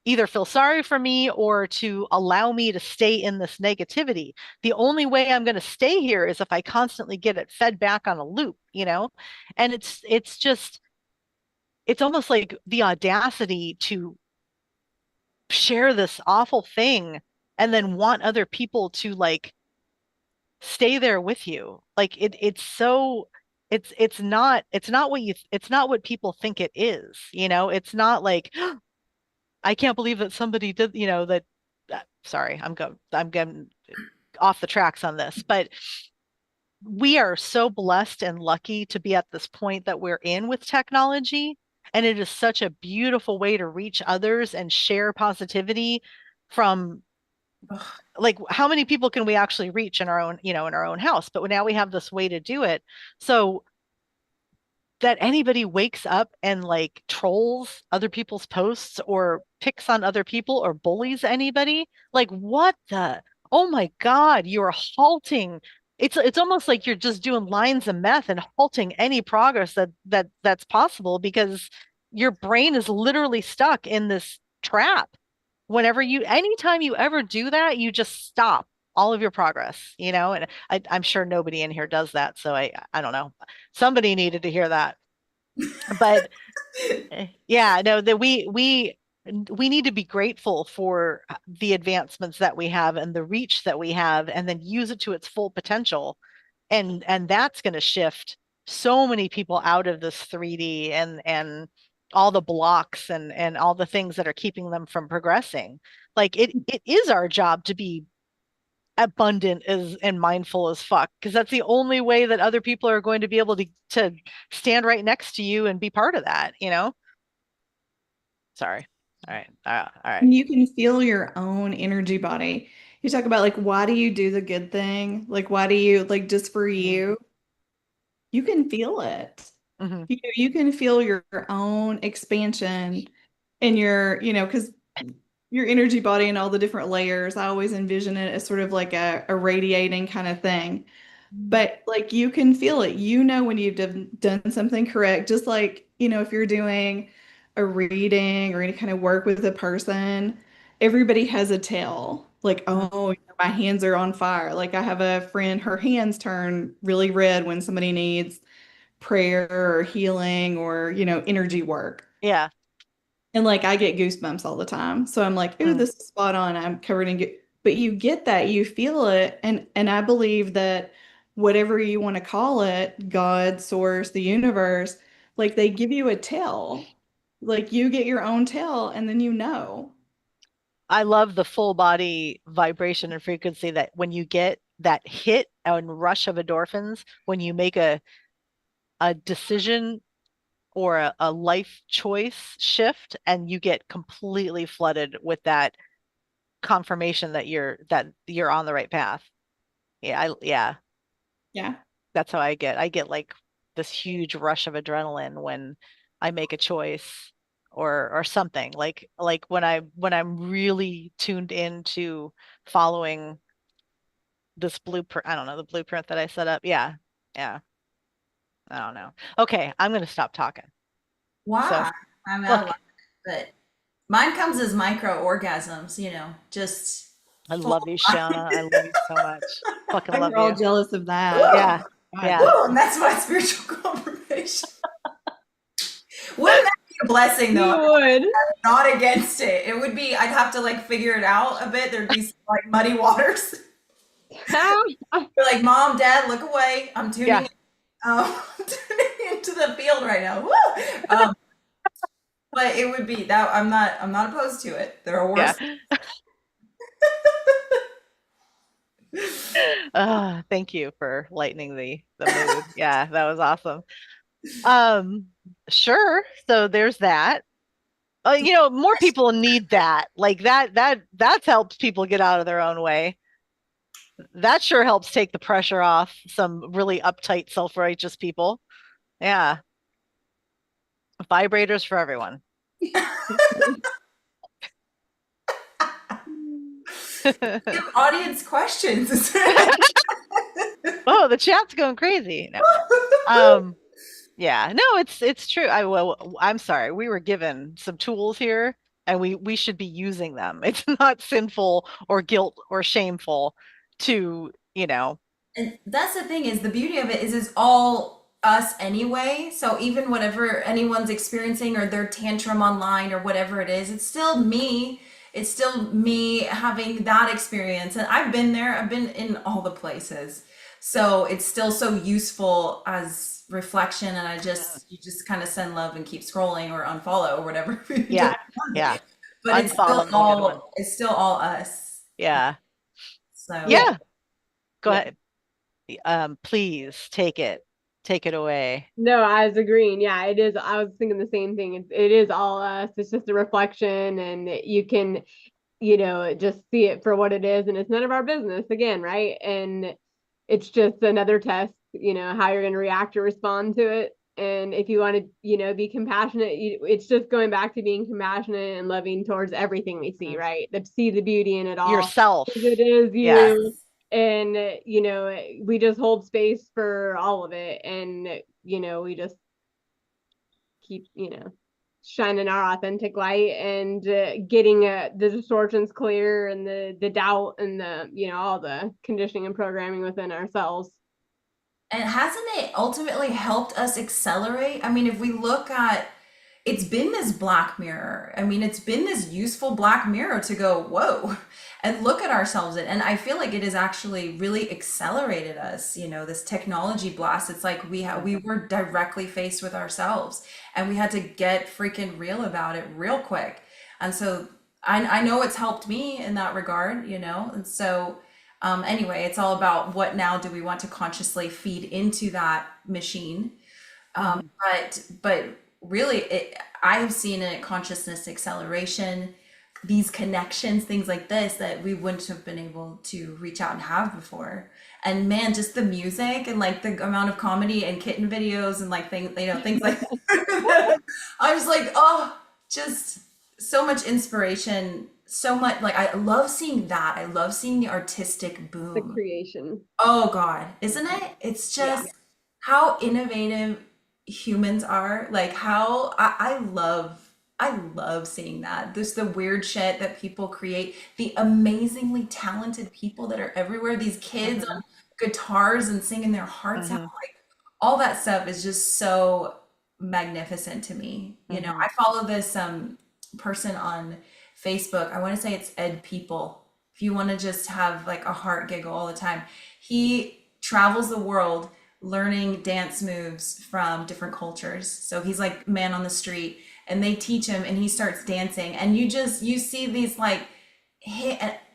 either feel sorry for me or to allow me to stay in this negativity. The only way I'm going to stay here is if I constantly get it fed back on a loop. And it's just it's almost like the audacity to share this awful thing and then want other people to like stay there with you. Like it's so it's not what it's not what people think it is, It's not like I can't believe that somebody did, that sorry, I'm getting off the tracks on this, but we are so blessed and lucky to be at this point that we're in with technology. And it is such a beautiful way to reach others and share positivity from Ugh. like how many people can we actually reach in our own, in our own house? But now we have this way to do it. So that anybody wakes up and like trolls other people's posts or picks on other people or bullies anybody, like what the, oh my God, you're halting. It's almost like you're just doing lines of meth and halting any progress that's possible because your brain is literally stuck in this trap. Anytime you ever do that, you just stop all of your progress, and I'm sure nobody in here does that. So I don't know. Somebody needed to hear that. But yeah, no, that we need to be grateful for the advancements that we have and the reach that we have, and then use it to its full potential. And that's going to shift so many people out of this 3D and all the blocks and all the things that are keeping them from progressing. Like it is our job to be abundant as and mindful as fuck because that's the only way that other people are going to be able to stand right next to you and be part of that. Sorry. All right. All right. You can feel your own energy body. you talk about like why do you do the good thing? Like why do you like just for Mhm. you? You can feel it. Mhm. You can feel your own expansion in your, because your energy body and all the different layers. I always envision it as sort of like a radiating kind of thing. But like you can feel it. You know when you've done something correct. Just like, if you're doing a reading or any kind of work with a person, everybody has a tell. Like, Mhm. oh, my hands are on fire. Like I have a friend, her hands turn really red when somebody needs prayer or healing or, energy work. Yeah. And like I get goosebumps all the time. So I'm like, ooh, Mm. this is spot on. I'm covered in but you get that, you feel it. And I believe that whatever you want to call it, God, source, the universe, like they give you a tell. Like you get your own tell and then you know. I love the full body vibration and frequency that when you get that hit and rush of endorphins, when you make a decision or a life choice shift and you get completely flooded with that confirmation that you're on the right path. Yeah, Yeah. that's how I get like this huge rush of adrenaline when I make a choice or something. Like when I'm really tuned into following this blueprint, I don't know, the blueprint that I set up. Yeah. Yeah. I don't know. Okay, I'm gonna stop talking. So Why? I mean, I love look, it, but mine comes as micro orgasms, just I full love you, Shana. I love you so much. Fucking love We're all you. jealous of that. woo, Yeah. God, Yeah. woo, and that's my spiritual confirmation. Wouldn't that be a blessing though? You would. Not against it. It would be, I'd have to like figure it out a bit. There'd be some, like muddy waters. Be like, Mom, Dad, look away. I'm tuning Yeah. in. Tuning into the field right now. Woo! Um, but it would be that I'm not opposed to it. There are Yeah. worse. Thank you for lightening the mood. Yeah, that was awesome. Um, sure. So there's that. More people need that. Like that helps people get out of their own way. That sure helps take the pressure off some really uptight, self-righteous people. Yeah. Vibrators for everyone. Give audience questions. Oh, the chat's going crazy. No. Um, yeah, no, it's true. I'm sorry. We were given some tools here and we should be using them. It's not sinful or guilt or shameful to, And that's the thing is the beauty of it is it's all us anyway. So even whatever anyone's experiencing or their tantrum online or whatever it is, it's still me. It's still me having that experience. And I've been there. I've been in all the places. So it's still so useful as reflection. And Yeah. you just kind of send love and keep scrolling or unfollow or whatever you do. Yeah. Yeah. But Unfollowing's a good one. it's still all us. Yeah. So Yeah. Yeah. Go Yeah. ahead. Please take it. Take it away. No, I was agreeing. Yeah, it is. I was thinking the same thing. It is all us. It's just a reflection, and you can, just see it for what it is, and it's none of our business again, right? And it's just another test, how you're going to react or respond to it. And if you want to, be compassionate, it's just going back to being compassionate and loving towards everything we see, Mhm. right? To see the beauty in it all. Yourself. It is Yeah. you. And, we just hold space for all of it. And, we just keep, shining our authentic light and getting the distortions clear and the doubt and all the conditioning and programming within ourselves. And hasn't it ultimately helped us accelerate? I mean, if we look at it's been this black mirror. I mean, it's been this useful black mirror to go, whoa, and look at ourselves. And I feel like it has actually really accelerated us, this technology blast. It's like we were directly faced with ourselves and we had to get freaking real about it real quick. And so I know it's helped me in that regard, And so anyway, it's all about what now do we want to consciously feed into that machine. Mhm. But really, I have seen a consciousness acceleration these connections, things like this that we wouldn't have been able to reach out and have before. And man, just the music and like the amount of comedy and kitten videos and like things, things like I was like, oh, just so much inspiration, so much like I love seeing that. I love seeing the artistic The boom. creation. Oh God, isn't it? It's Yeah. just how innovative humans are. Like how I love seeing that. There's the weird shit that people create, the amazingly talented people that are everywhere, these kids Hmm. on guitars and singing their hearts out. Hmm. Like all that stuff is just so magnificent to me. Hmm. I follow this person on Facebook. I want to say it's Ed People. If you want to just have like a heart giggle all the time, he travels the world learning dance moves from different cultures. So he's like man on the street and they teach him and he starts dancing and you see these like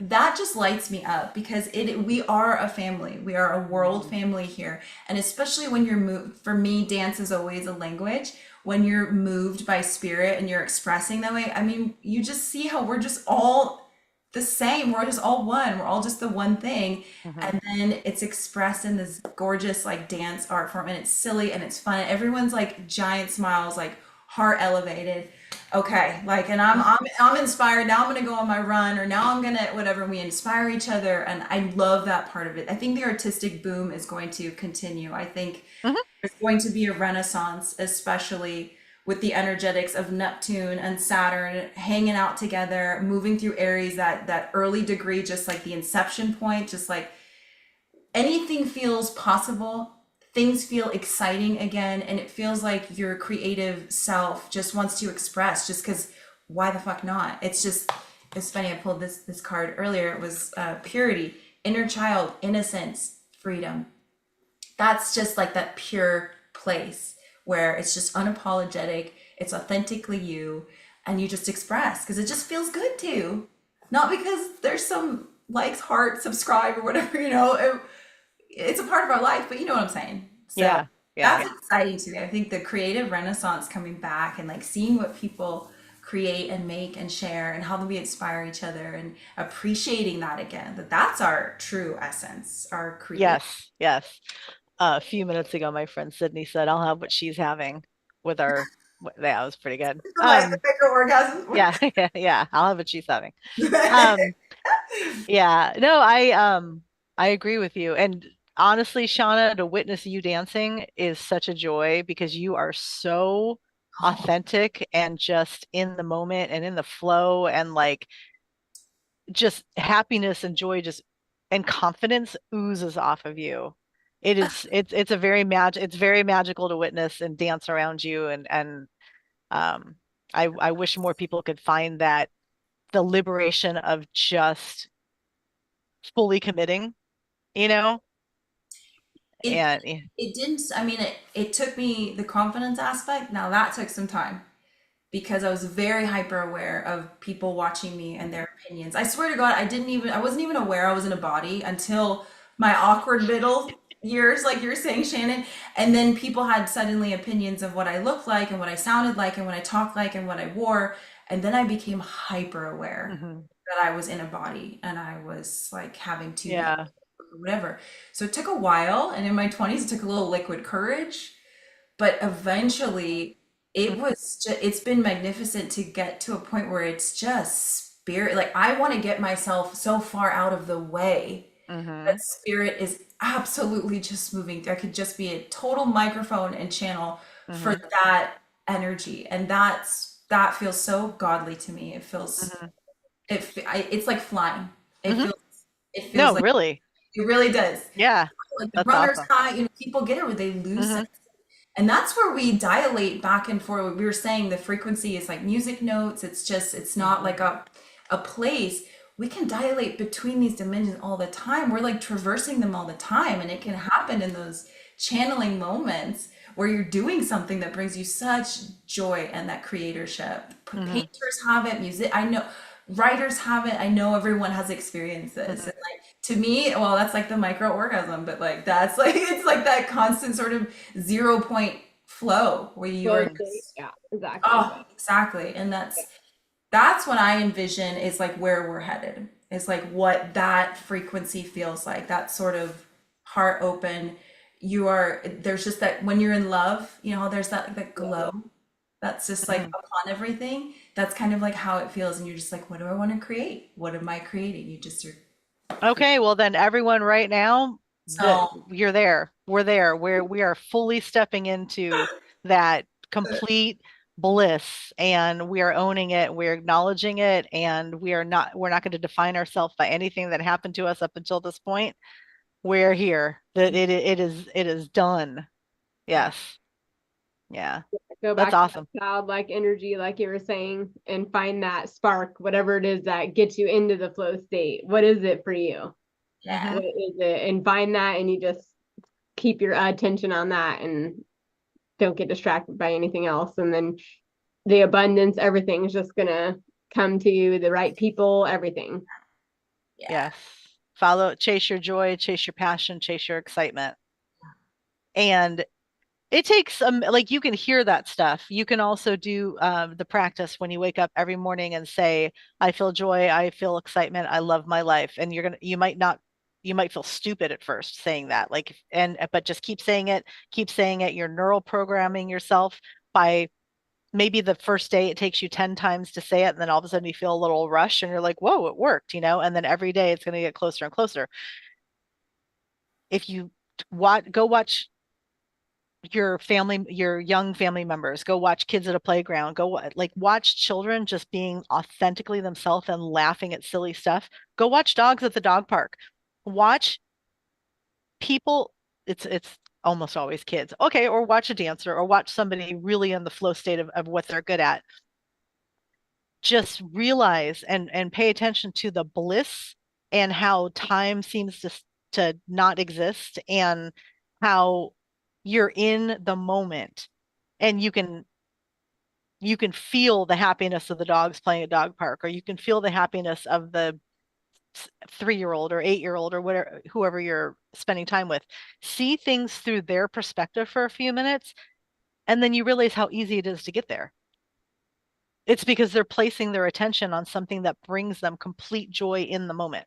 that just lights me up because it we are a family. We are a world Hmm. family here. And especially when you're moved, for me, dance is always a language. When you're moved by spirit and you're expressing that way, I mean, you just see how we're just all the same. We're just all one. We're all just the one thing. Hmm. And then it's expressed in this gorgeous like dance art form and it's silly and it's fun. Everyone's like giant smiles, like heart elevated. Okay, like, and I'm inspired. Now I'm gonna go on my run, or now I'm gonna whatever. We inspire each other, and I love that part of it. I think the artistic boom is going to continue. I think Hmm. there's going to be a renaissance, especially with the energetics of Neptune and Saturn hanging out together, moving through Aries, that early degree, just like the inception point, just like anything feels possible. Things feel exciting again, and it feels like your creative self just wants to express. Just because, why the fuck not? It's funny. I pulled this card earlier. It was purity, inner child, innocence, freedom. That's just like that pure place where it's just unapologetic. It's authentically you, and you just express because it just feels good to. Not because there's some likes, heart, subscribe, or whatever. It's a part of our life, but you know what I'm saying. So Yeah. Yeah. that's exciting to me. I think the creative renaissance coming back and like seeing what people create and make and share and how we inspire each other and appreciating that again, that's our true essence, our creative. Yes. Yes. A few minutes ago, my friend Sydney said, "I'll have what she's having with our." Yeah, it was pretty good. The micro orgasm. Yeah, yeah, yeah. I'll have what she's having. Um, yeah. No, I agree with you. And honestly, Shauna, to witness you dancing is such a joy because you are so authentic and just in the moment and in the flow and like just happiness and joy just and confidence oozes off of you. It's a very it's very magical to witness and dance around you and um I wish more people could find that the liberation of just fully committing, you know? it And it didn't, I mean, it took me the confidence aspect. Now that took some time because I was very hyper aware of people watching me and their opinions. I swear to God, I wasn't even aware I was in a body until my awkward middle years, like you're saying, Shannon. And then people had suddenly opinions of what I looked like and what I sounded like and what I talked like and what I wore. And then I became hyper aware mhm. that I was in a body and I was like having to be Yeah. whatever. So it took a while. And in my 20s, it took a little liquid courage, but eventually it's been magnificent to get to a point where it's just spirit. Like I want to get myself so far out of the way that Hmm. spirit is absolutely just moving. There could just be a total microphone and channel for Hmm. that energy. And that feels so godly to me. It feels Hmm. it's like flying. It Hmm. feels it feels No, like really. it really does. Yeah. Like the That's runner's awesome. high, people get it where they lose Hmm. it. And that's where we dilate back and forth. We were saying the frequency is like music notes. It's not Hmm. like a place. We can dilate between these dimensions all the time. We're like traversing them all the time. And it can happen in those channeling moments where you're doing something that brings you such joy and that creatorship. Hmm. Painters have it, music, I know writers have it. I know everyone has experienced this. And Hmm. like to me, well, that's like the micro orgasm, but like that's like it's like that constant sort of 0 point flow where you are Flow state. just Yeah, exactly. oh exactly. And that's That's what I envision is like where we're headed. Is like what that frequency feels like. That sort of heart open. There's just that when you're in love, there's that glow that's just like Mhm. upon everything. That's kind of like how it feels. And you're just like, what do I want to create? What am I creating? You just are. Okay, well then everyone right now, So you're there. We're there. We are fully stepping into that complete bliss and we are owning it, we're acknowledging it, and we're not going to define ourselves by anything that happened to us up until this point. We're here. That it is done. yeah, Yes. Yeah. Go That's back to awesome. that childlike energy, like you were saying, and find that spark, whatever it is that gets you into the flow state. What is it for you? yeah. Hmm. What is it? And find that, and you just keep your attention on that and don't get distracted by anything else. And then the abundance, everything is just gonna come to you, the right people, everything. Yeah. Yes. Chase your joy, chase your passion, chase your excitement. And it takes like you can hear that stuff. You can also do the practice when you wake up every morning and say, I feel joy, I feel excitement, I love my life. And you might not, you might feel stupid at first saying that, like, but just keep saying it, keep saying it. You're neural programming yourself by maybe the first day it takes you 10 times to say it. And then all of a sudden you feel a little rush and you're like, whoa, it worked, And then every day it's going to get closer and closer. If you go watch your young family members, go watch kids at a playground, like watch children just being authentically themselves and laughing at silly stuff. Go watch dogs at the dog park. Watch people, it's almost always kids. Okay, or watch a dancer or watch somebody really in the flow state of what they're good at. Just realize and pay attention to the bliss and how time seems to not exist and how you're in the moment and you can feel the happiness of the dogs playing at dog park, or you can feel the happiness of the 3-year-old or 8-year-old or whatever, whoever you're spending time with. See things through their perspective for a few minutes, and then you realize how easy it is to get there. It's because they're placing their attention on something that brings them complete joy in the moment.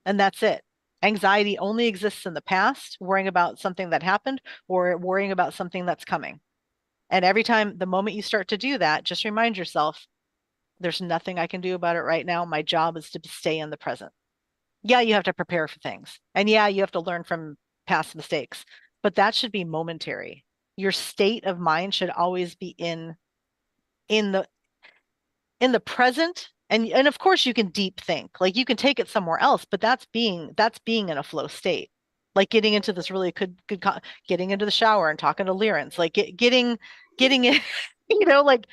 And that's it. Anxiety only exists in the past, worrying about something that happened or worrying about something that's coming. And every time, the moment you start to do that, just remind yourself, there's nothing I can do about it right now. My job is to stay in the present. Yeah, you have to prepare for things. And yeah, you have to learn from past mistakes, but that should be momentary. Your state of mind should always be in the in the present. And of course you can deep think. Like you can take it somewhere else, but that's being in a flow state. Like getting into this really getting into the shower and talking to Lyrans, like getting in, like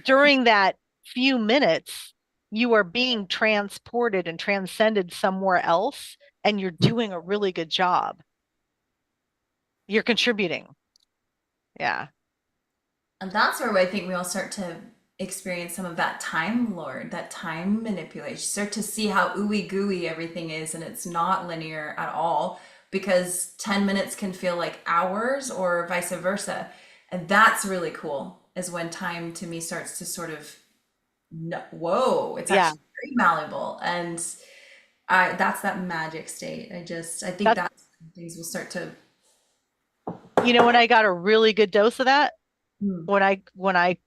during that few minutes, you are being transported and transcended somewhere else, and you're doing a really good job. You're contributing. Yeah. And that's where I think we all start to experience some of that time lord, that time manipulation. Start to see how ooey gooey everything is, and it's not linear at all because 10 minutes can feel like hours or vice versa. And that's really cool, is when time to me starts to sort of, no, whoa, it's Yeah. actually very malleable. And that's that magic state. I think That's, that's when things will start to. when I got a really good dose of that, Hmm. when I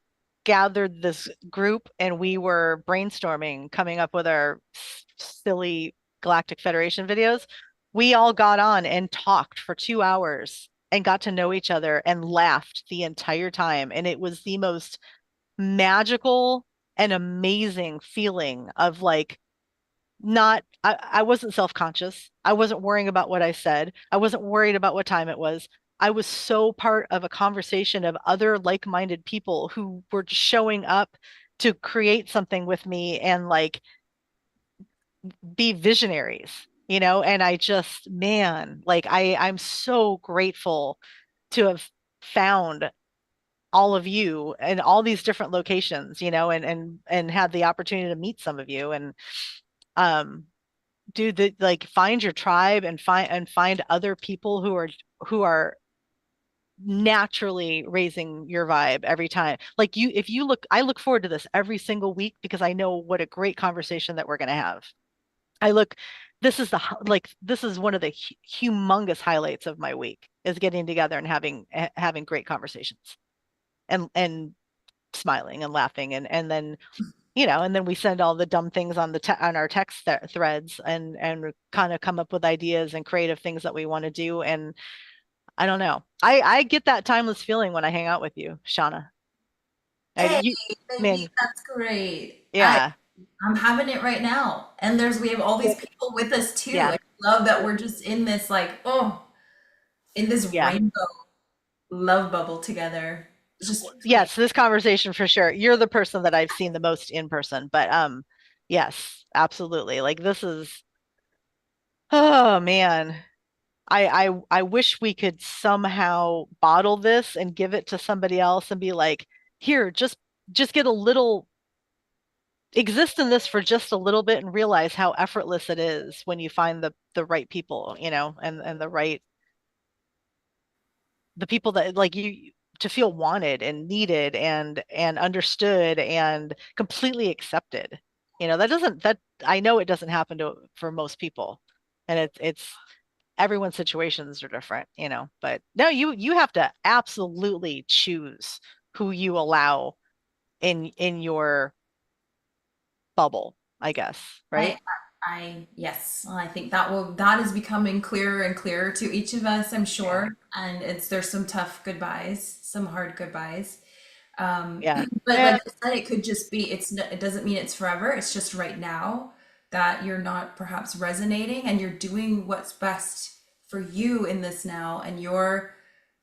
gathered this group and we were brainstorming, coming up with our silly Galactic Federation videos, we all got on and talked for 2 hours and got to know each other and laughed the entire time. And it was the most magical and amazing feeling of like, I wasn't self-conscious. I wasn't worrying about what I said. I wasn't worried about what time it was. I was so part of a conversation of other like-minded people who were just showing up to create something with me and like be visionaries, and I just, man, like I'm so grateful to have found all of you in all these different locations, and had the opportunity to meet some of you and um do the like find your tribe and find other people who are naturally raising your vibe every time. Like if you look, I look forward to this every single week because I know what a great conversation that we're going to have. I look, this is this is one of the humongous highlights of my week is getting together and having great conversations and smiling and laughing and then and then we send all the dumb things on on our text threads and kind of come up with ideas and creative things that we want to do. And I don't know. I get that timeless feeling when I hang out with you, Shauna. Hey, You, baby, man, that's great. yeah, I'm having it right now. And we have all these people with us too. yeah, Like, I love that we're just in this, like, oh, in this yeah. rainbow love bubble together. It's just Yes, this conversation for sure. You're the person that I've seen the most in person, but yes, absolutely. Like this is, oh man. I wish we could somehow bottle this and give it to somebody else and be like, here, just get a little exist in this for just a little bit and realize how effortless it is when you find the right people, and the people that like you to feel wanted and needed and understood and completely accepted. That I know it doesn't happen for most people. And it's everyone's situations are different, but no, you have to absolutely choose who you allow in your bubble, I guess, I, right? yes, I think that is becoming clearer and clearer to each of us, I'm Yeah. sure. And there's some tough goodbyes, some hard goodbyes. Yeah. But Eh, like I said, it could just be, it doesn't mean it's forever. It's just right now that you're not perhaps resonating and you're doing what's best for you in this now and your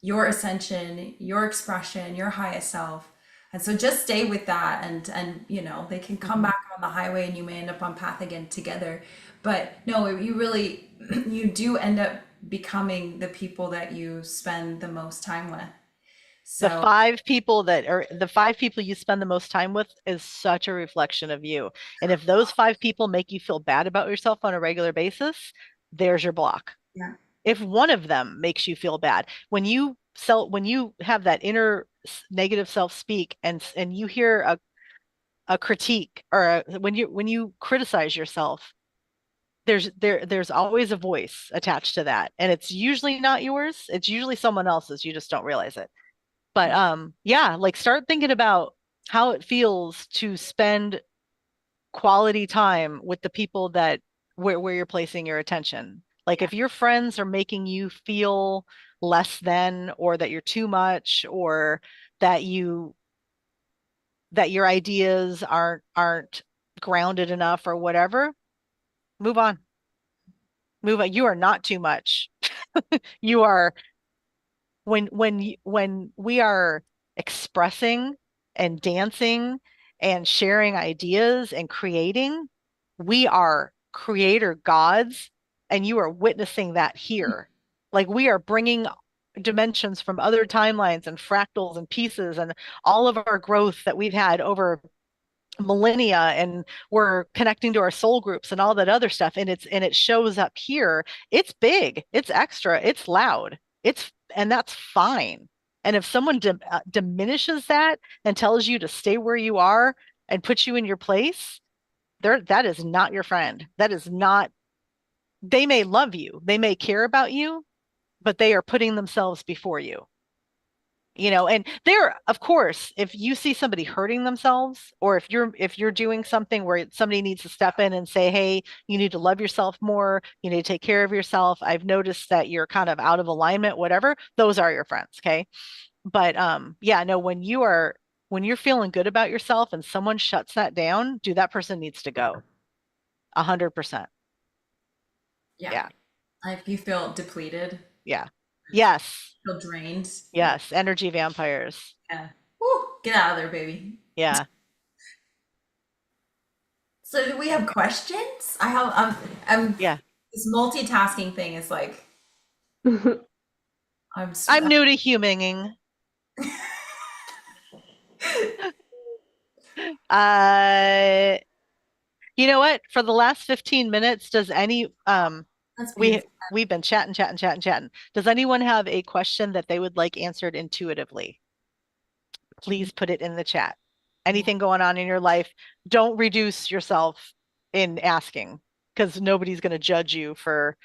ascension, your expression, your highest self. And so just stay with that and they can come mhm. back on the highway and you may end up on path again together. But no, you really you do end up becoming the people that you spend the most time with. So The 5 people you spend the most time with is such a reflection of you. And if those 5 people make you feel bad about yourself on a regular basis, there's your block. yeah. If one of them makes you feel bad, when you have that inner negative self speak and you hear a critique or when you criticize yourself, there's always a voice attached to that. And it's usually not yours. It's usually someone else's. You just don't realize it. But yeah, like start thinking about how it feels to spend quality time with the people that where you're placing your attention. Like if your friends are making you feel less than or that you're too much or that you that your ideas aren't grounded enough or whatever, move on. Move on. You are not too much. You are when we are expressing and dancing and sharing ideas and creating, we are creator gods, and you are witnessing that here. Like we are bringing dimensions from other timelines and fractals and pieces and all of our growth that we've had over millennia, and we're connecting to our soul groups and all that other stuff, and it shows up here. It's big, it's extra, it's loud, and that's fine. And if someone diminishes that and tells you to stay where you are and puts you in your place, that is not your friend. That is not They may love you, they may care about you, but they are putting themselves before you. And there, of course, if you see somebody hurting themselves, or if you're doing something where somebody needs to step in and say, hey, you need to love yourself more, you need to take care of yourself, I've noticed that you're kind of out of alignment, whatever, those are your friends. Okay. But yeah, no, when you're feeling good about yourself and someone shuts that down, dude, that person needs to go. 100%. Yeah. Yeah. If you feel depleted, Yeah. Yes. feel drained, yeah, Yes. Energy vampires. yeah. Woo, get out of there, baby. Yeah. So do we have questions? I'm Yeah. this multitasking thing is like I'm I'm new to humaning. Uh, you know what? For the last 15 minutes, does any That's We beautiful. we've been chatting, chatting, chatting, chatting. Does anyone have a question that they would like answered intuitively? Please put it in the chat. Anything going on in your life, don't reduce yourself in asking because nobody's going to judge you for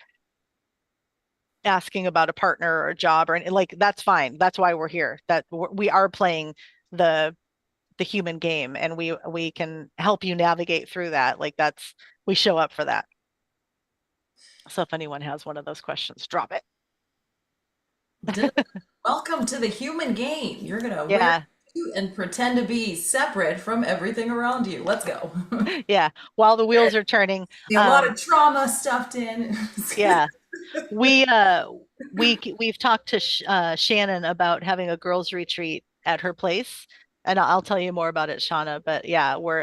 asking about a partner or a job or like that's fine. That's why we're here. That we are playing the human game and we can help you navigate through that. Like that's we show up for that. So if anyone has one of those questions, drop it. Duh. Welcome to the human game. You're gonna wear a Yeah. suit and pretend to be separate from everything around you. Let's go. Yeah. While the wheels are turning. A lot of trauma stuffed in. Yeah. We we've talked to Shannon about having a girls retreat at her place, and I'll tell you more about it, Shauna. But yeah, we're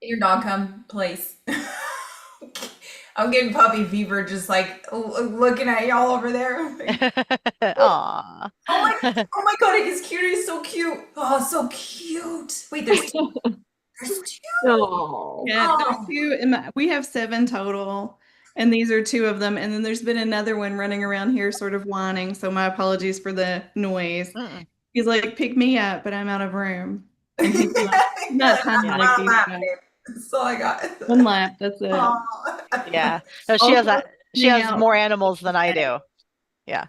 Your dog come, place. I'm getting puppy fever just like looking at y'all over there. aw. Oh my god, he's cute. He's so cute. Oh, so cute. Wait, there's two. There's two. No. Yeah, there's Oh, two. We have seven total, and these are two of them. And then there's been another one running around here, sort of whining. So my apologies for the noise. Mm-mm. He's like, pick me up, but I'm out of room. And you he's not got tiny Yeah. like one these lap, guys. babe. That's all I got. One lap, that's it. Oh. Yeah. No, Also, she sending has out more animals than I do. Yeah.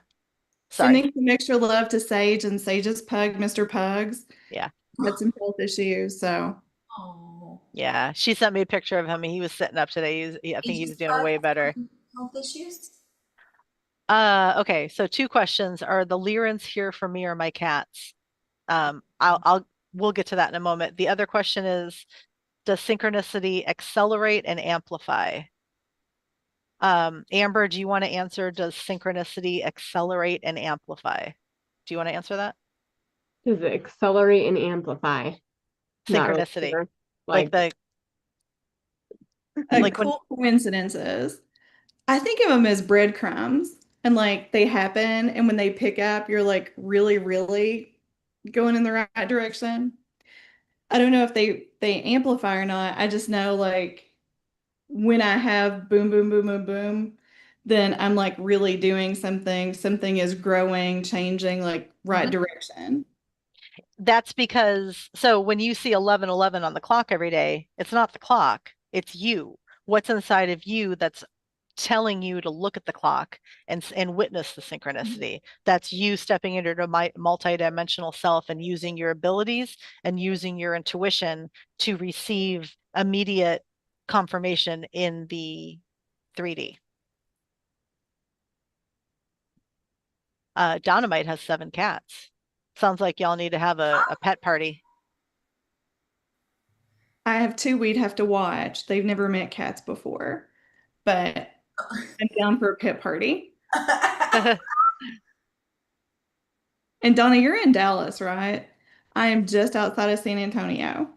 Sorry. sending some extra love to Sage and Sage's pug, Mr. Pugs. Yeah. Had some health issues, so Oh. Yeah. She sent me a picture of him. He was sitting up today. I think he was Aegis doing bug way has better. some health issues? Okay, so two questions. Are the Lyrans here for me or my cats? We'll get to that in a moment. The other question is, does synchronicity accelerate and amplify? Amber, do you want to answer, does synchronicity accelerate and amplify? Do you want to answer that? Does it accelerate and amplify? Not really Synchronicity. sure. Like Like, the like when cool coincidences. I think of them as breadcrumbs and like they happen and when they pick up, you're like really, really going in the right direction. I don't know if they amplify or not. I just know like when I have boom, boom, boom, boom, boom, then I'm like really doing something. Something is growing, changing, like right Mhm. direction. That's because so when you see 11:11 on the clock every day, it's not the clock, it's you. What's inside of you that's telling you to look at the clock and witness the synchronicity. That's you stepping into the multidimensional self and using your abilities and using your intuition to receive immediate confirmation in the 3D. Dynamite has 7 cats. Sounds like y'all need to have a pet party. I have two we'd have to watch. They've never met cats before, but I'm down for a pet party. And Donna, you're in Dallas, right? I am just outside of San Antonio.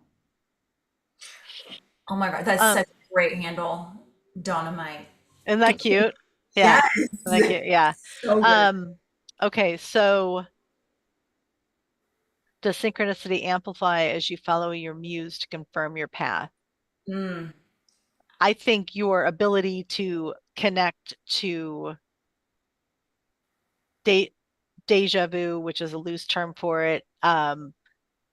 Oh my God, that's um, such a great handle. Dynamite. isn't that cute? Yeah, Yes. isn't that cute? Yeah. So good. Um, okay, so does synchronicity amplify as you follow your muse to confirm your path? Mm. I think your ability to connect to de deja vu, which is a loose term for it,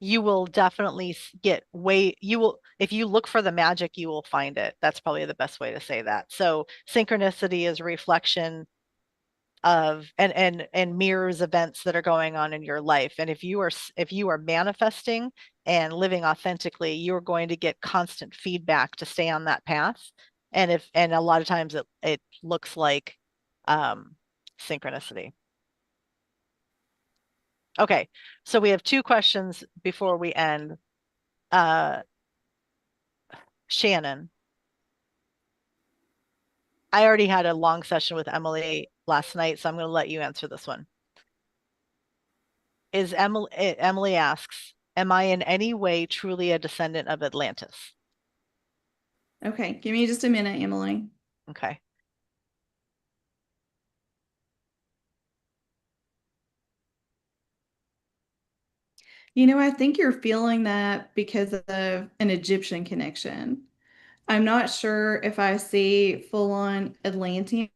you will definitely get way, you will, if you look for the magic, you will find it. That's probably the best way to say that. So synchronicity is a reflection of and mirrors events that are going on in your life. And if you are manifesting and living authentically, you're going to get constant feedback to stay on that path. And a lot of times it looks like um synchronicity. Okay, so we have two questions before we end. uh Shannon, I already had a long session with Emily last night, so I'm going to let you answer this one. Is Emily asks, am I in any way truly a descendant of Atlantis? Okay, give me just a minute, Emily. Okay. You know, I think you're feeling that because of an Egyptian connection. I'm not sure if I see full on Atlantean.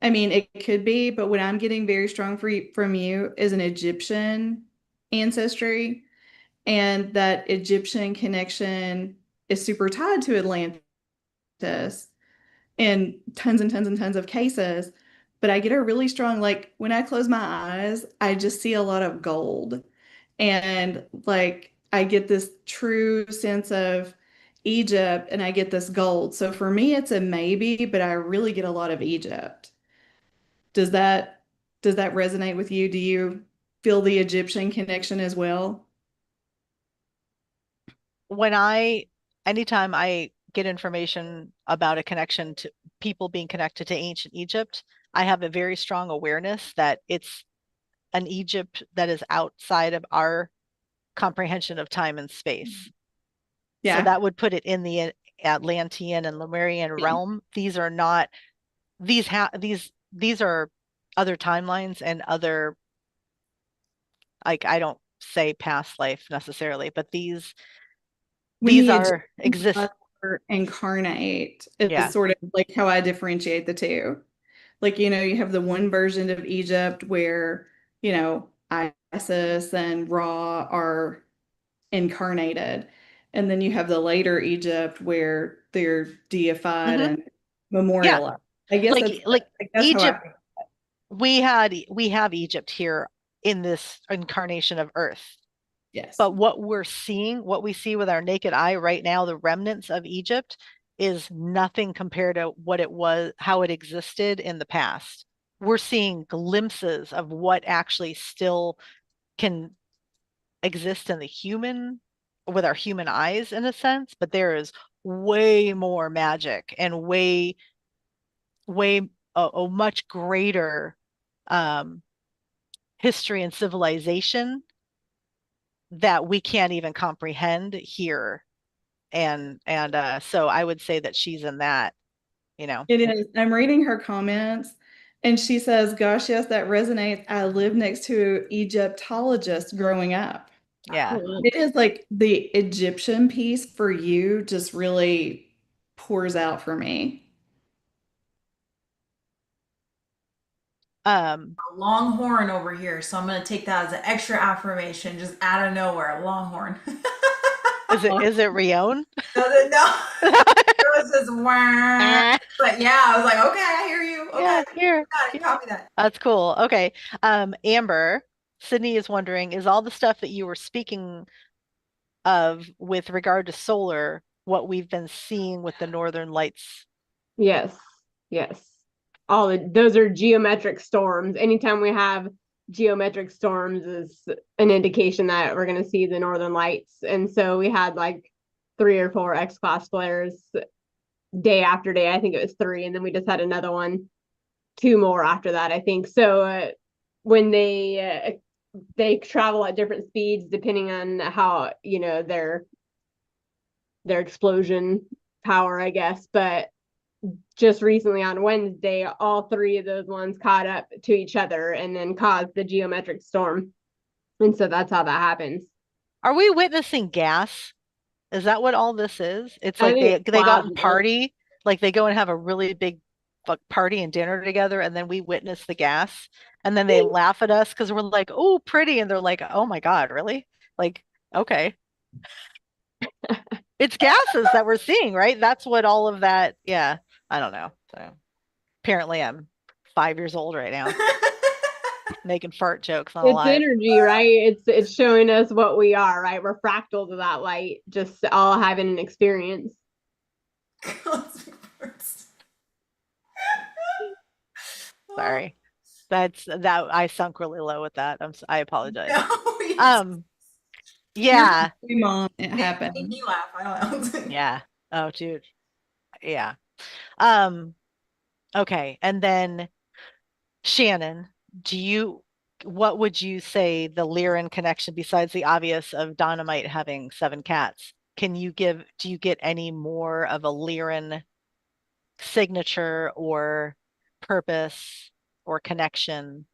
I mean, it could be, but what I'm getting very strong from you is an Egyptian ancestry, and that Egyptian connection is super tied to Atlantis in tons and tons and tons of cases. But I get a really strong, like when I close my eyes, I just see a lot of gold. And like I get this true sense of Egypt and I get this gold. So for me, it's a maybe, but I really get a lot of Egypt. Does that does that resonate with you? Do you feel the Egyptian connection as well? When anytime I get information about a connection to people being connected to ancient Egypt, I have a very strong awareness that it's an Egypt that is outside of our comprehension of time and space. So Yeah. that would put it in the Atlantean and Lemurian Yeah. realm. These are not these are other timelines and other, like, I don't say past life necessarily, but When these the are Egyptian exist. gods are incarnate is Yeah. sort of like how I differentiate the two. Like, you have the one version of Egypt where, Isis and Ra are incarnated. And then you have the later Egypt where they're deified Hmm. and Yeah. memorialized. I guess Like that's how Egypt, I. we have Egypt here in this incarnation of Earth. Yes. But what we see with our naked eye right now, the remnants of Egypt, is nothing compared to what it was, how it existed in the past. We're seeing glimpses of what actually still can exist in the human, with our human eyes in a sense, but there is way more magic and way a much greater um, history and civilization that we can't even comprehend here. And so I would say that she's in that, you know. It is. I'm reading her comments, and she says, "Gosh, yes, that resonates. I lived next to Egyptologists growing up." Yeah. It is like the Egyptian piece for you just really pours out for me. Um, A longhorn over here, so I'm gonna take that as an extra affirmation, just out of nowhere, a longhorn. is it Rion? Does it no? It was just wah. Ah, But yeah, I was like, okay, I hear you. Okay, yeah, here. got it. Yeah. Copy that. That's cool. Okay. Amber, Sydney is wondering, is all the stuff that you were speaking of with regard to solar what we've been seeing with the northern lights? Yes, yes. Those are geometric storms. Anytime we have geometric storms is an indication that we're going to see the northern lights. And so we had like 3 or 4 X-class flares day after day. I think it was 3, and then we just had another one, 2 more after that, I think. So when they travel at different speeds depending on how, their explosion power, I guess. But just recently on Wednesday, all 3 of those ones caught up to each other and then caused the geometric storm. And so that's how that happens. Are we witnessing gas? Is that what all this is? It's I like think they it's they go out and plasma. party, like they go and have a really big party and dinner together, and then we witness the gas, and then they laugh at us because we're like, "Oh, pretty," and they're like, "Oh my God, really?" Like, okay, it's gases that we're seeing, right? That's what all of that. Yeah, I don't know. So apparently, I'm 5 years old right now, making fart jokes on a It's live. energy, right? It's showing us what we are, right? We're fractals of that light, just all having an experience. Cosmic burst. Oh, Sorry, that's that I sunk really low with that. I apologize. no, Um, You're yeah, my mom. It make happened. me laugh. I don't know. yeah. Oh, dude. Yeah. Um, okay. And then Shannon, do you, what would you say the Lyran connection besides the obvious of Dynamite having 7 cats? Do you get any more of a Lyran signature or purpose or connection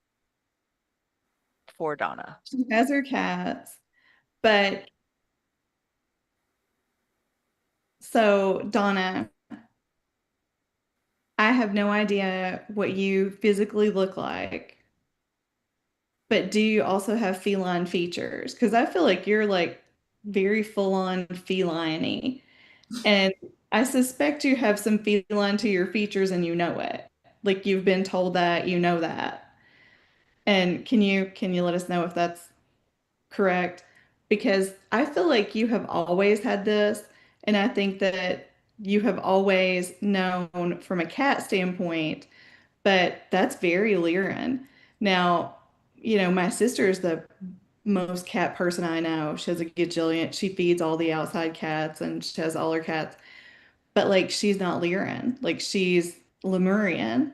for Donna? She has her cats, but So, Donna, I have no idea what you physically look like, but do you also have feline features? Because I feel like you're like very full on feline-y. And I suspect you have some feline to your features and you know it. Like you've been told that, you know that. And can you let us know if that's correct? Because I feel like you have always had this, and I think that you have always known from a cat standpoint, but that's very Lyran. Now, my sister is the most cat person I know. She has a gajillion, she feeds all the outside cats and she has all her cats, but like she's not Lyran, like she's Lemurian.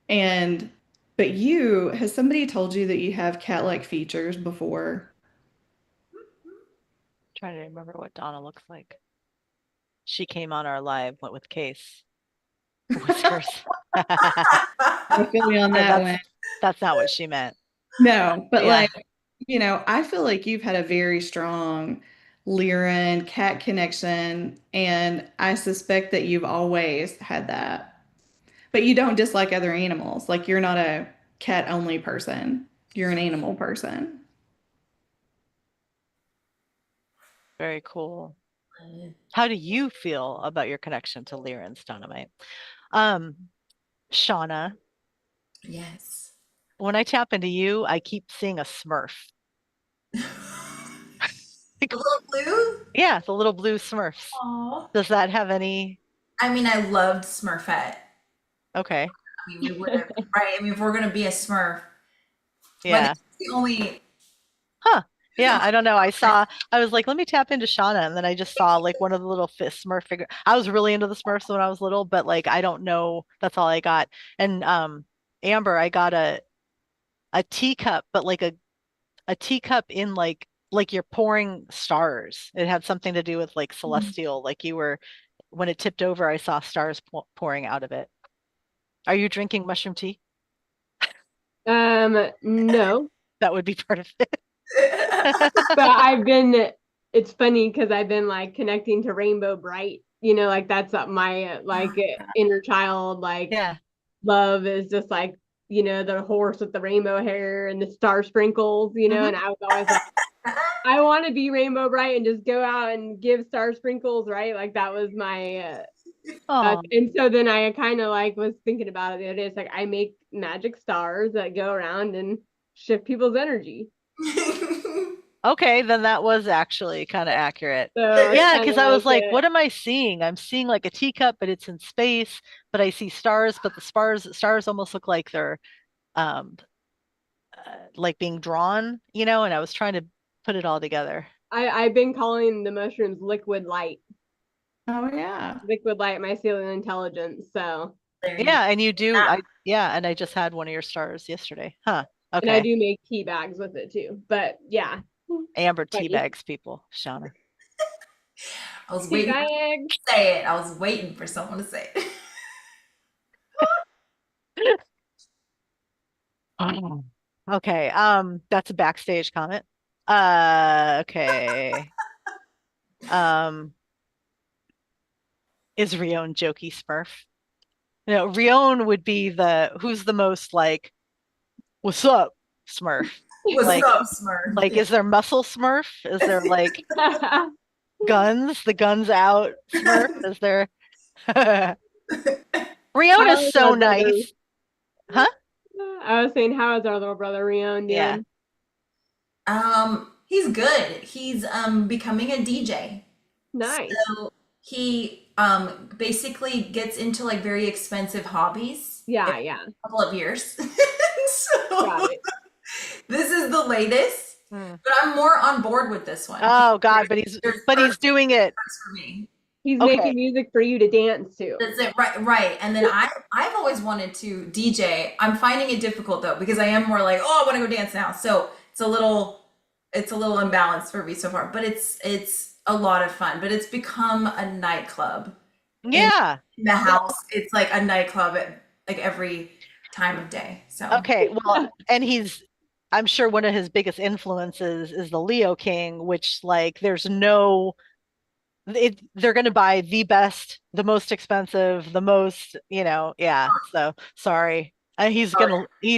And but has somebody told you that you have cat-like features before? Trying to remember what Donna looks like. She came on our live, went with Case. Whiskers. I feel you on Okay, that one. that's not what she meant. No, but Yeah. like, I feel like you've had a very strong Lyran cat connection, and I suspect that you've always had that. But you don't dislike other animals. Like you're not a cat only person. You're an animal person. Very cool. How do you feel about your connection to Lyran's Dynamite? Um, Shauna, Yes. when I tap into you, I keep seeing a Smurf. The little blue? Yeah, the little blue Smurfs. Aw. Does that have any? I mean, I loved Smurfette. Okay. I mean, we would have, right? I mean, if we're gonna be a Smurf, like Yeah. it's the only. Huh. Yeah, I don't know. I was like, let me tap into Shauna. And then I just saw like one of the little Smurf figure. I was really into the Smurfs when I was little, but like, I don't know. That's all I got. And Amber, I got a teacup, but like a teacup in like you're pouring stars. It had something to do with like celestial, like you were when it tipped over, I saw stars pouring out of it. Are you drinking mushroom tea? No, That would be part of it. but it's funny because I've been like connecting to Rainbow Bright, like that's my inner child, like Yeah. love is just like, the horse with the rainbow hair and the star sprinkles, Mhm. and I was always like, I want to be Rainbow Bright and just go out and give star sprinkles, right? Like that was my, Oh, and so then I kind of like was thinking about it the other day. It's like I make magic stars that go around and shift people's energy. okay, then that was actually kind of accurate. So it's Yeah, kind because of I was like like, what am I seeing? I'm seeing like a teacup, but it's in space, but I see stars, but the stars almost look like they're um like being drawn, and I was trying to put it all together. I've been calling the mushrooms Oh yeah. liquid light, mycelial intelligence. So, There you Yeah, and you do, go. yeah, and I just had one of your stars yesterday. Huh. and I Okay. do make tea bags with it too. But yeah, Amber tea funny. bags, people, Shauna. I was Tea waiting for someone bags. to say it. I was waiting for someone to say it. Oh. Okay, that's a backstage comment. Okay. Um, is Rion jokey Smurf? No, Rion would be who's the most like, what's up, Smurf? What's Like, up, Smurf? like, is there muscle Smurf? Is there like guns? The guns out Smurf? Is there? Rion is How is so our brother? nice. Huh? I was saying, how is our little brother Rion Yeah. doing? He's good. He's becoming a DJ. Nice. So he basically gets into like very expensive hobbies Yeah, every yeah. couple of years. Got So it. this is the latest, Hmm. but I'm more on board with this one. Oh God, There's but he's perks doing it. for me. He's making Okay. music for you to dance to. That's it, right, right. And then I've always wanted to DJ. I'm finding it difficult though because I am more like, oh, I want to go dance now. So it's a little imbalanced for me so far, but it's a lot of fun. But it's become a nightclub in Yeah. the house. It's like a nightclub at like every time of day. So Okay. Well, and I'm sure one of his biggest influences is the Leo King, which like there's no they're going to buy the best, the most expensive, the most, yeah. So sorry. He's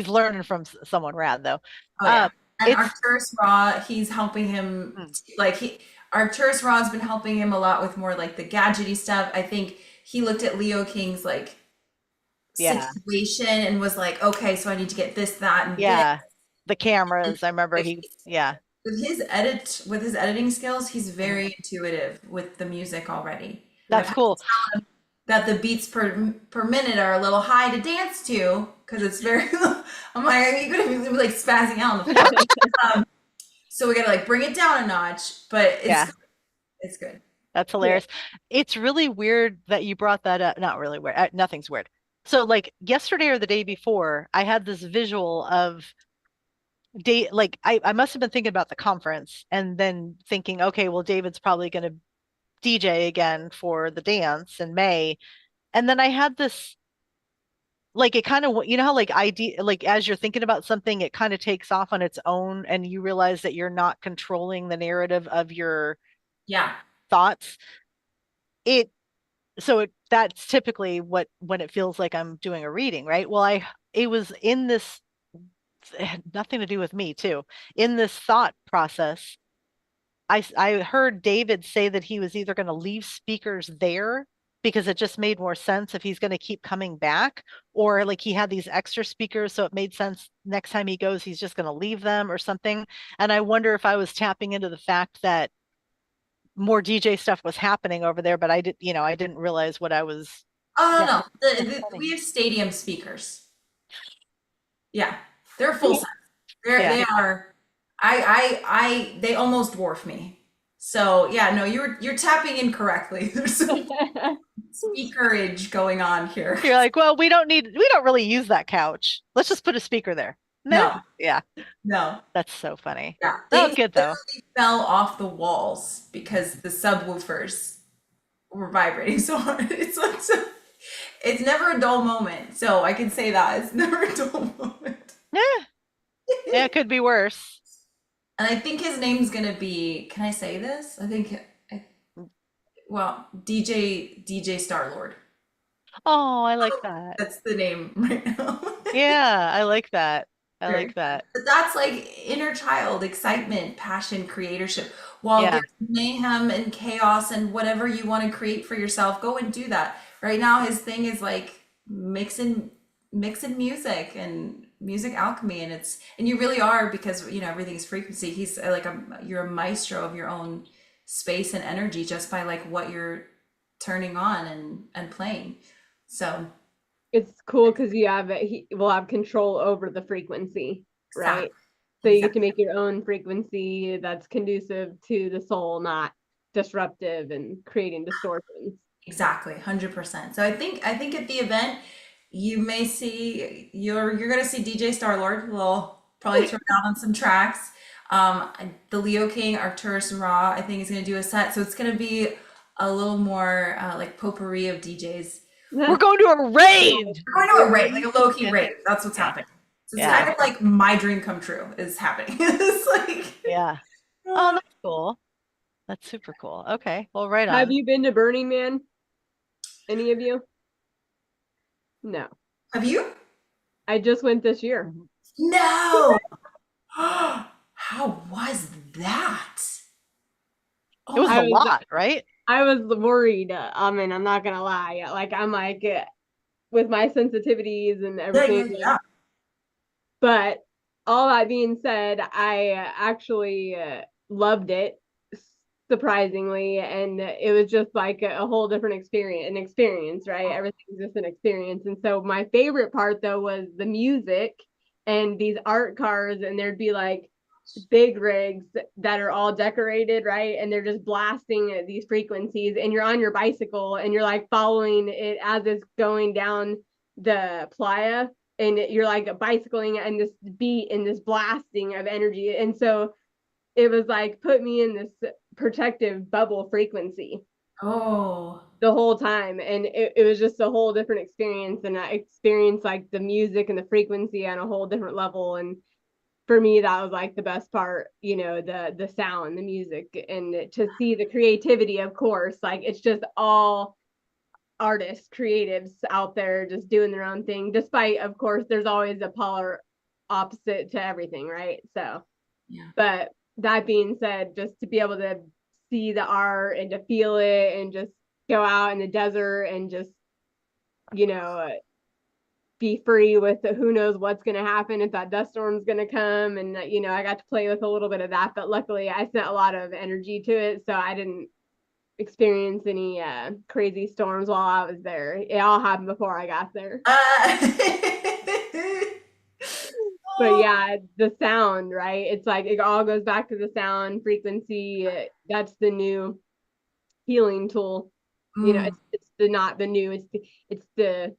learning from someone rad though. Oh Um, yeah. And it's Arcturus Raw, he's helping him mm, like he Arcturus Raw's been helping him a lot with more like the gadgety stuff. I think he looked at Leo King's like yeah, situation and was like, okay, so I need to get this, that, and this. yeah. The And cameras, I remember like yeah, with his editing skills, he's very intuitive with the music already. I've that's had cool. that the beats per minute are a little high to dance to because it's very. I'm like, are you gonna be like spazzing out on the floor? Um, so we gotta like bring it down a notch, but Yeah, it's good. that's Yeah. hilarious. It's really weird that you brought that up. Not really weird. Nothing's weird. So like yesterday or the day before, I had this visual of day like I must have been thinking about the conference and then thinking, okay, well, David's probably going to DJ again for the dance in May. And then I had this like it kind of how like like as you're thinking about something, it kind of takes off on its own and you realize that you're not controlling the narrative of your Yeah. thoughts. It that's typically what when it feels like I'm doing a reading, right? Well, it was in this it had nothing to do with me too. In this thought process, I heard David say that he was either going to leave speakers there because it just made more sense if he's going to keep coming back, or like he had these extra speakers, so it made sense next time he goes, he's just going to leave them or something. And I wonder if I was tapping into the fact that more DJ stuff was happening over there, but I didn't realize what I was. Oh no, Yeah, no. that's We funny. have stadium speakers. Yeah, they're full size. Yeah. They are. They almost dwarf me. So yeah, no, you're tapping in correctly. There's some speakerage going on here. You're like, well, we don't really use that couch. Let's just put a speaker there. No. No, Yeah, no. that's so funny. Yeah, That was things good though. literally fell off the walls because the subwoofers were vibrating so hard. It's like it's never a dull moment. So I can say that it's never a dull moment. Yeah, yeah, it could be worse. And I think his name's gonna be. Can I say this? Well, DJ Star Lord. Oh, I like that. That's the name right now. Yeah, I like that. I Very like fun. that. But that's like inner child excitement, passion, creatorship. While Yeah. there's mayhem and chaos and whatever you want to create for yourself, go and do that. Right now, his thing is like mixing music and music alchemy, and you really are because everything's frequency. He's like you're a maestro of your own space and energy just by like what you're turning on and playing. So It's cool because he will have control over the frequency, right? exactly, So you get to exactly. make your own frequency that's conducive to the soul, not disruptive and creating distortions. Exactly, 100%. So I think at the event you may see you're gonna see DJ Starlord. We'll probably throw down on some tracks. The Leo King, Arcturus Raw, I think is gonna do a set. So it's gonna be a little more like potpourri of DJs. We're going to a raid. We're going to a rave, like a low key rave. That's what's Yeah. happening. So it's kind Yeah. of like my dream come true is happening. It's like Yeah. Oh, that's cool. That's super cool. Okay. Well, right Have on. you been to Burning Man? Any of you? No. have you? I just went this year. Mhm. No. How was that? It Oh was my a I was lot, right? I was worried. I mean, I'm not gonna lie. Like I'm like with my sensitivities and yeah, yeah, everything. yeah. But all that being said, I actually loved it surprisingly, and it was just like a whole different experience, right? Everything's just an experience. And so my favorite part though was the music and these art cars, and there'd be like big rigs that are all decorated, right? And they're just blasting these frequencies, and you're on your bicycle and you're like following it as it's going down the playa, and you're like bicycling and this beat and this blasting of energy. And so it was like put me in this protective bubble frequency Oh, the whole time. And it was just a whole different experience. And I experienced like the music and the frequency on a whole different level. And for me, that was like the best part, the sound, the music, and to see the creativity, of course, like it's just all artists, creatives out there just doing their own thing, despite, of course, there's always a polar opposite to everything, right? So, Yeah. but that being said, just to be able to see the art and to feel it and just go out in the desert and just, be free with who knows what's going to happen, if that dust storm's going to come. And, I got to play with a little bit of that, but luckily I sent a lot of energy to it. So I didn't experience any crazy storms while I was there. It all happened before I got there. But yeah, the sound, right? It's like it all goes back to the sound frequency. That's the new healing tool. It's the not the new. It's the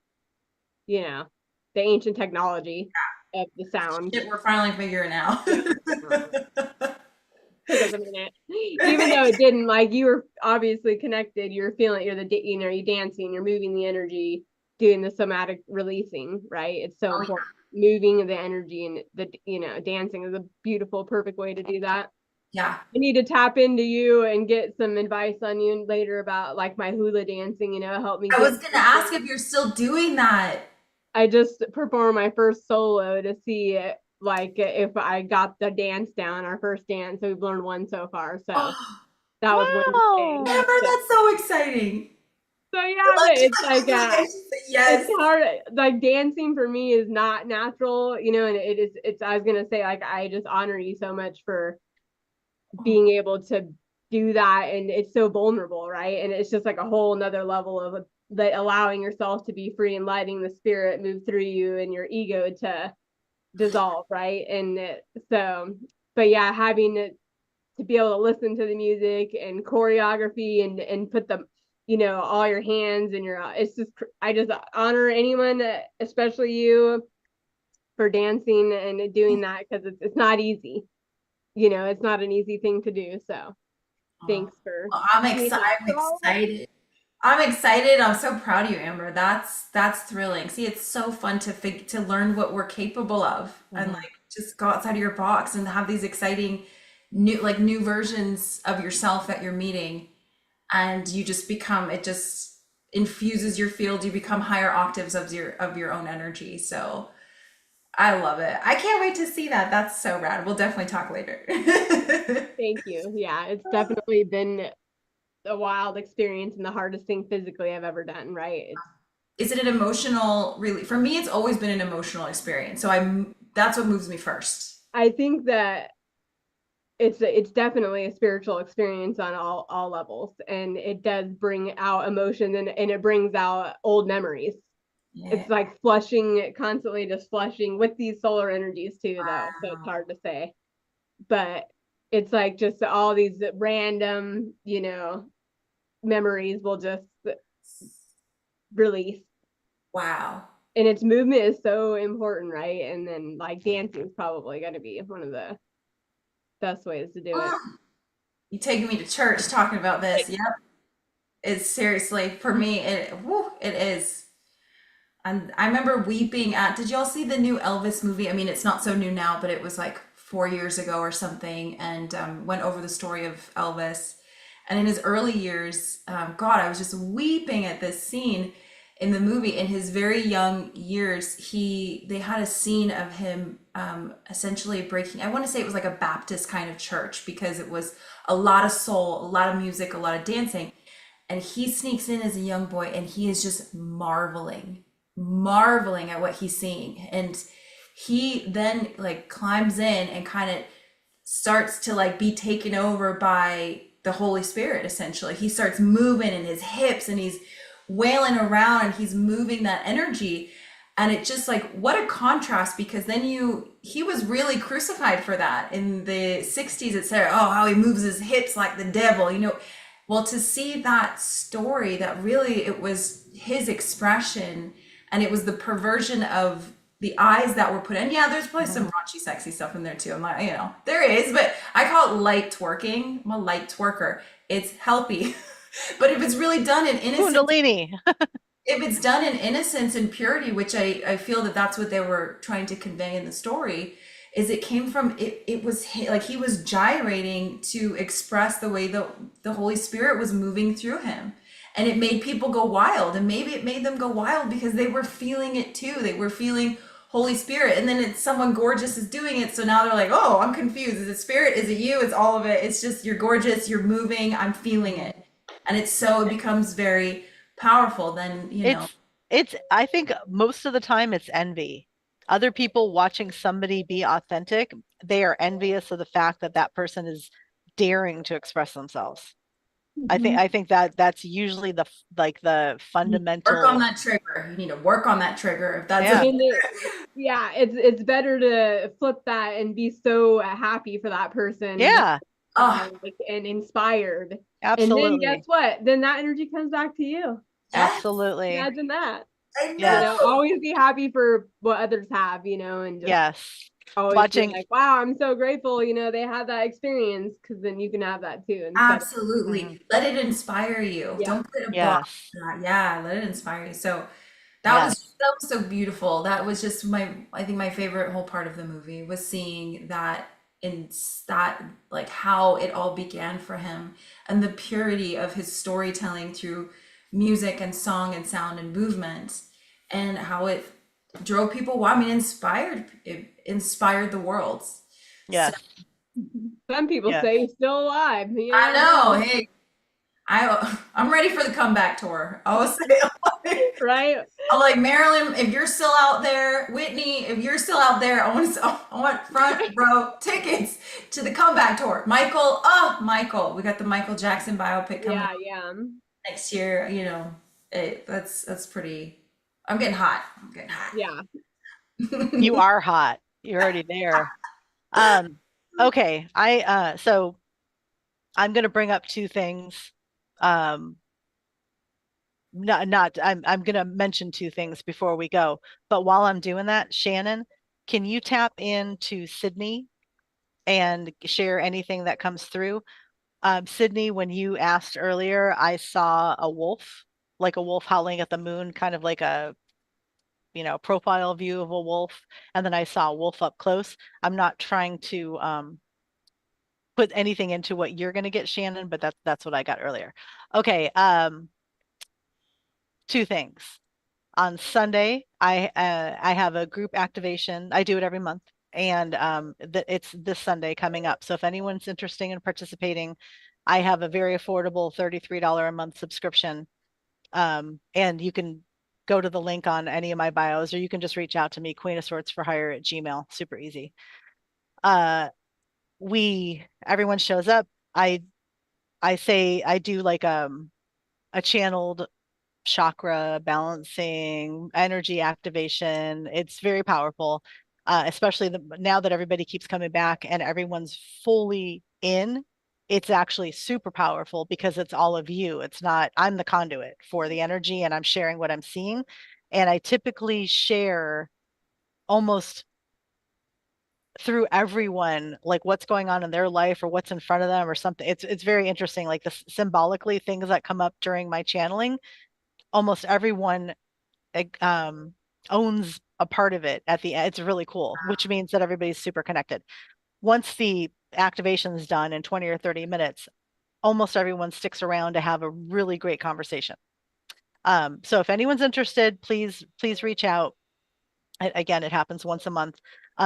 the ancient technology of the sound. Shit, we're finally figuring out. Yeah. Took us a minute, even though it didn't. Like, you were obviously connected. You're feeling. You're you're dancing. You're moving the energy, doing the somatic releasing. Right. It's so important. Moving the energy, and the dancing is a beautiful, perfect way to do that. Yeah. I need to tap into you and get some advice on you later about like my hula dancing. Help me. I was gonna ask if you're still doing that. I just performed my first solo to see like if I got the dance down, our first dance. So we've learned one so far. So that was Wednesday. Amber, that's so exciting. So yeah, it's like yes. it's hard. Like, dancing for me is not natural, and it's I was gonna say, like, I just honor you so much for being able to do that, and it's so vulnerable, right? And it's just like a whole nother level of allowing yourself to be free and letting the spirit move through you and your ego to dissolve, right? And but yeah, having to be able to listen to the music and choreography and put the all your hands and it's just, I just honor anyone, especially you, for dancing and doing that, because it's not easy. It's not an easy thing to do. So thanks for. Well, I'm excited. I'm excited. I'm so proud of you, Amber. That's thrilling. See, it's so fun to learn what we're capable of, and like just go outside of your box and have these exciting new versions of yourself that you're meeting, and you just become, it just infuses your field. You become higher octaves of your own energy. So I love it. I can't wait to see that. That's so rad. We'll definitely talk later. Thank you. Yeah, it's definitely been a wild experience and the hardest thing physically I've ever done, right? Is it an emotional, really? For me, it's always been an emotional experience. So that's what moves me first. I think that it's definitely a spiritual experience on all levels, and it does bring out emotion, and it brings out old memories. Yeah. It's like constantly just flushing with these solar energies too, though. So it's hard to say, but it's like just all these random, memories will just release. Wow. And its movement is so important, right? And then like dancing is probably going to be one of the best ways to do it. You taking me to church talking about this? Yep. It's seriously, for me, it is. And I remember weeping did y'all see the new Elvis movie? I mean, it's not so new now, but it was like 4 years ago or something, and went over the story of Elvis. And in his early years, God, I was just weeping at this scene in the movie. In his very young years, they had a scene of him essentially breaking, I want to say it was like a Baptist kind of church, because it was a lot of soul, a lot of music, a lot of dancing. And he sneaks in as a young boy, and he is just marveling at what he's seeing. And he then like climbs in and kind of starts to like be taken over by the Holy Spirit. Essentially, he starts moving in his hips, and he's wailing around, and he's moving that energy. And it just like, what a contrast, because then he was really crucified for that in the 60s. It said, oh, how he moves his hips like the devil, well, to see that story, that really it was his expression, and it was the perversion of the eyes that were put in. Yeah, there's probably some raunchy, sexy stuff in there too. I'm like, there is, but I call it light twerking. I'm a light twerker. It's healthy. But if it's really done in innocence, Kundalini. if it's done in innocence and purity, which I feel that's what they were trying to convey in the story, is it came from it was like he was gyrating to express the way the Holy Spirit was moving through him. And it made people go wild. And maybe it made them go wild because they were feeling it too. They were feeling Holy Spirit. And then it's someone gorgeous is doing it. So now they're like, oh, I'm confused. Is it spirit? Is it you? It's all of it. It's just you're gorgeous, you're moving, I'm feeling it. And it's so it becomes very powerful. Then, It's I think most of the time it's envy. Other people watching somebody be authentic, they are envious of the fact that that person is daring to express themselves. Mhm. I think that that's usually the work on fundamental. that trigger. You need to work on that trigger if that's Yeah. a And yeah, it's better to flip that and be so happy for that person, Yeah, oh, like, and inspired. And then guess absolutely. what? Then that energy comes back to you. yes, Absolutely. Imagine that. I Yes. Always be happy for what others have, and just Yes. always be Watching. like, wow, I'm so grateful, they had that experience, because then you can have that too instead of, Mhm. absolutely. Let it inspire you. yeah. Don't put a box Yes. on that. Yeah, let it inspire you. So Yes. that was so beautiful. That was just I think my favorite whole part of the movie was seeing that in that like how it all began for him and the purity of his storytelling through music and song and sound and movement and how it drove people. Well, I mean, it inspired the world. So Yes. Some people Yes. say he's still alive. You I never know, know. Hey, I'm ready for the comeback tour. I was saying, right? I'm like Marilyn, if you're still out there, Whitney, if you're still out there, I want front row tickets to the comeback tour. Michael, oh Michael, we got the Michael Jackson biopic coming Yeah, out yeah, next year. That's pretty. I'm getting hot. I'm getting hot. yeah. You are hot. You're already there. Um, okay. So I'm gonna bring up two things. Um, not I'm gonna mention two things before we go. But while I'm doing that, Shannon, can you tap into Sydney and share anything that comes through? Sydney, when you asked earlier, I saw a wolf, like a wolf howling at the moon, kind of like a, profile view of a wolf. And then I saw a wolf up close. I'm not trying to put anything into what you're going to get, Shannon, but that's what I got earlier. Okay, two things. On Sunday, I have a group activation. I do it every month, and it's this Sunday coming up. So if anyone's interested in participating, I have a very affordable $33 a month subscription, and you can go to the link on any of my bios, or you can just reach out to me, Queen of Swords for Hire at Gmail. Super easy. Uh, everyone shows up. I say I do like a channeled chakra balancing, energy activation. It's very powerful, especially now that everybody keeps coming back and everyone's fully in. It's actually super powerful because it's all of you. It's not, I'm the conduit for the energy and I'm sharing what I'm seeing. And I typically share almost through everyone like what's going on in their life or what's in front of them or something. It's very interesting, like the symbolically things that come up during my channeling. Almost everyone um, owns a part of it at the end. It's really cool, which means that everybody's super connected. Once the activation is done in 20 or 30 minutes, almost everyone sticks around to have a really great conversation. So if anyone's interested, please reach out. Again, it happens once a month.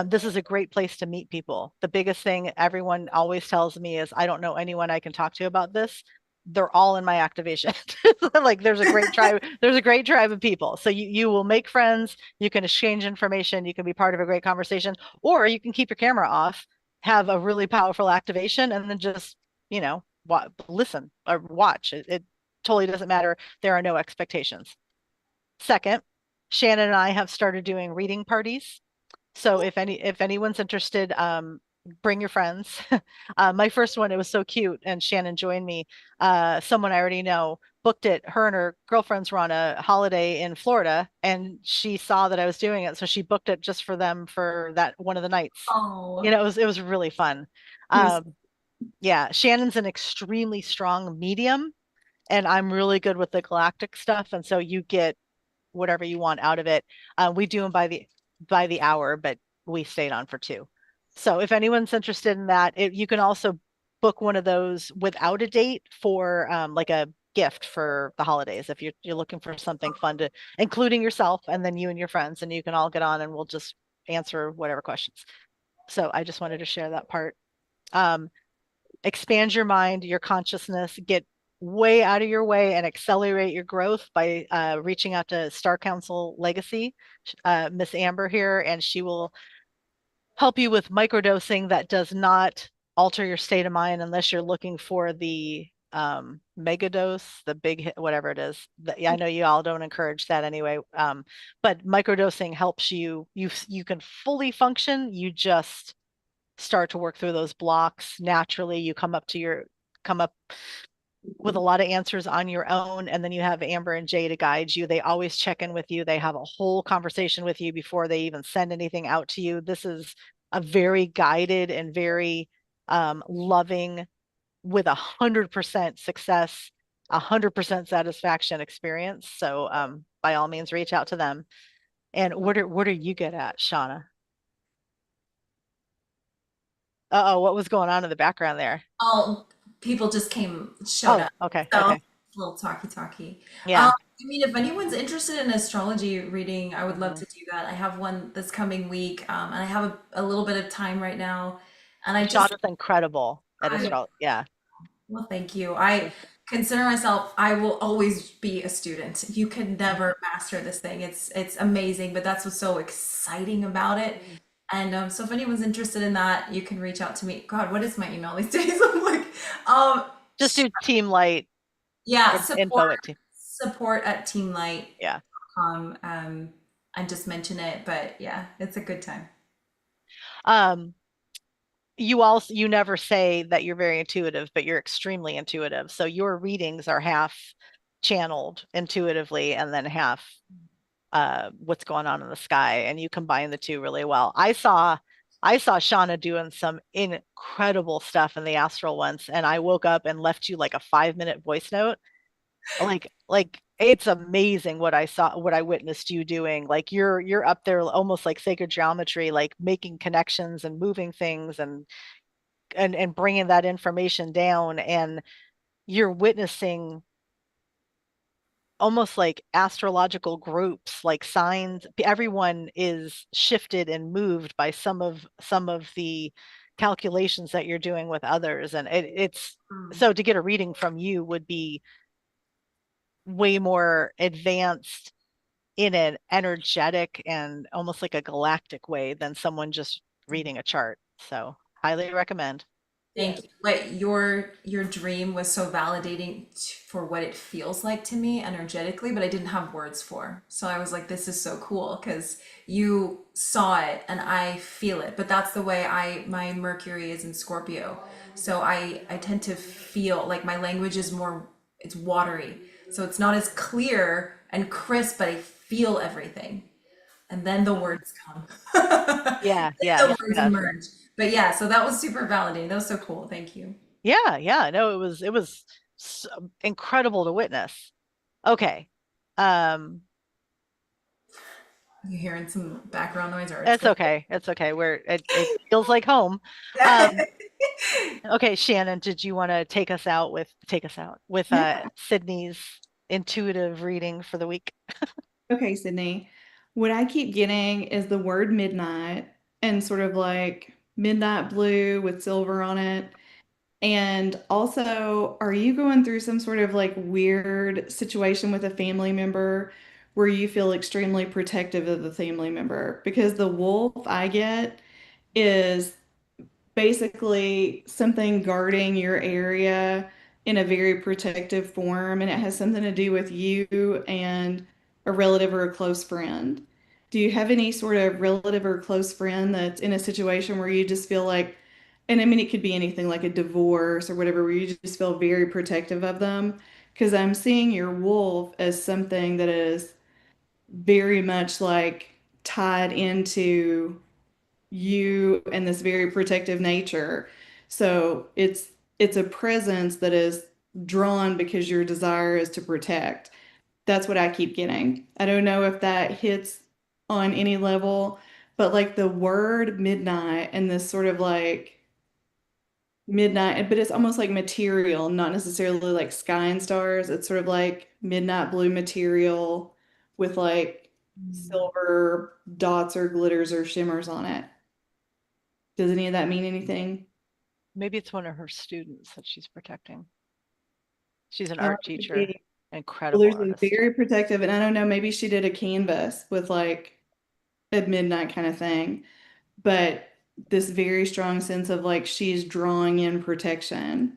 This is a great place to meet people. The biggest thing everyone always tells me is, I don't know anyone I can talk to about this. They're all in my activation. Like there's a great tribe of people. So you will make friends, you can exchange information, you can be part of a great conversation, or you can keep your camera off, have a really powerful activation, and then just, listen or watch. It totally doesn't matter. There are no expectations. Second, Shannon and I have started doing reading parties. So if anyone's interested, bring your friends. My first one, it was so cute, and Shannon joined me. Someone I already know booked it. Her and her girlfriends were on a holiday in Florida, and she saw that I was doing it, so she booked it just for them for that one of the nights. Oh, It was really fun. who's Yeah, Shannon's an extremely strong medium, and I'm really good with the galactic stuff, and so you get whatever you want out of it. We do them by the hour, but we stayed on for two. So if anyone's interested in that, you can also book one of those without a date for like a gift for the holidays. If you're looking for something fun to, including yourself and then you and your friends, and you can all get on and we'll just answer whatever questions. So I just wanted to share that part. Um, Expand your mind, your consciousness, get way out of your way and accelerate your growth by reaching out to Star Council Legacy, Miss Amber here, and she will help you with microdosing that does not alter your state of mind unless you're looking for the mega dose, the big hit, whatever it is. I know you all don't encourage that anyway. But microdosing helps you can fully function. You just start to work through those blocks naturally. You come up with a lot of answers on your own, and then you have Amber and Jay to guide you. They always check in with you. They have a whole conversation with you before they even send anything out to you. This is a very guided and very loving, with 100% success, 100% satisfaction experience. So by all means, reach out to them. And what are you good at, Shauna? Uh-oh, what was going on in the background there? Oh, people just showed Oh, up. okay, So, a okay. little talkie. Yeah. I mean, if anyone's interested in astrology reading, I would love Mhm. to do that. I have one this coming week, and I have a little bit of time right now. And Shauna's incredible at I, astrology. Yeah. well, thank you. I consider myself, I will always be a student. You can never master this thing. It's amazing, but that's what's so exciting about it. And so if anyone's interested in that, you can reach out to me. God, what is my email these days? I'm like, um, Just do Team Light yeah, info at team. support at teamlight.com. Yeah. And just mention it, but yeah, it's a good time. Um, you never say that you're very intuitive, but you're extremely intuitive. So your readings are half channeled intuitively and then half what's going on in the sky, and you combine the two really well. I saw Shauna doing some incredible stuff in the astral once, and I woke up and left you like a 5-minute voice note. Like it's amazing what I saw, what I witnessed you doing. Like you're up there almost like sacred geometry, like making connections and moving things and bringing that information down, and you're witnessing almost like astrological groups, like signs. Everyone is shifted and moved by some of the calculations that you're doing with others, and it's Mm. so to get a reading from you would be way more advanced in an energetic and almost like a galactic way than someone just reading a chart. So highly recommend. Thank you. Like your dream was so validating for what it feels like to me energetically, but I didn't have words for. So I was like, this is so cool because you saw it and I feel it. But that's the way my Mercury is in Scorpio. So I tend to feel like my language is more, it's watery. So it's not as clear and crisp, but I feel everything. And then the words come. Yeah, The yes, words yes. emerge. But yeah, so that was super validating. That was so cool. Thank you. Yeah, yeah. No, it was incredible to witness. Okay. Um, You hearing some background noise or it's it's good? okay. It's okay. It feels like home. Um, okay, Shannon, did you want to take us out with Yeah. Sydney's intuitive reading for the week? Okay, Sydney. What I keep getting is the word midnight and sort of like midnight blue with silver on it. And also, are you going through some sort of like weird situation with a family member where you feel extremely protective of the family member? Because the wolf I get is basically something guarding your area in a very protective form, and it has something to do with you and a relative or a close friend. Do you have any sort of relative or close friend that's in a situation where you just feel like, and I mean, it could be anything like a divorce or whatever, where you just feel very protective of them? Because I'm seeing your wolf as something that is very much like tied into you and this very protective nature. So it's a presence that is drawn because your desire is to protect. That's what I keep getting. I don't know if that hits on any level, but like the word midnight and this sort of like midnight, but it's almost like material, not necessarily like sky and stars. It's sort of like midnight blue material with like Mm. silver dots or glitters or shimmers on it. Does any of that mean anything? Maybe it's one of her students that she's protecting. She's an Oh, art it could teacher, be. Well, incredible there's a artist. very protective, and I don't know, maybe she did a canvas with like a midnight kind of thing, but this very strong sense of like she's drawing in protection.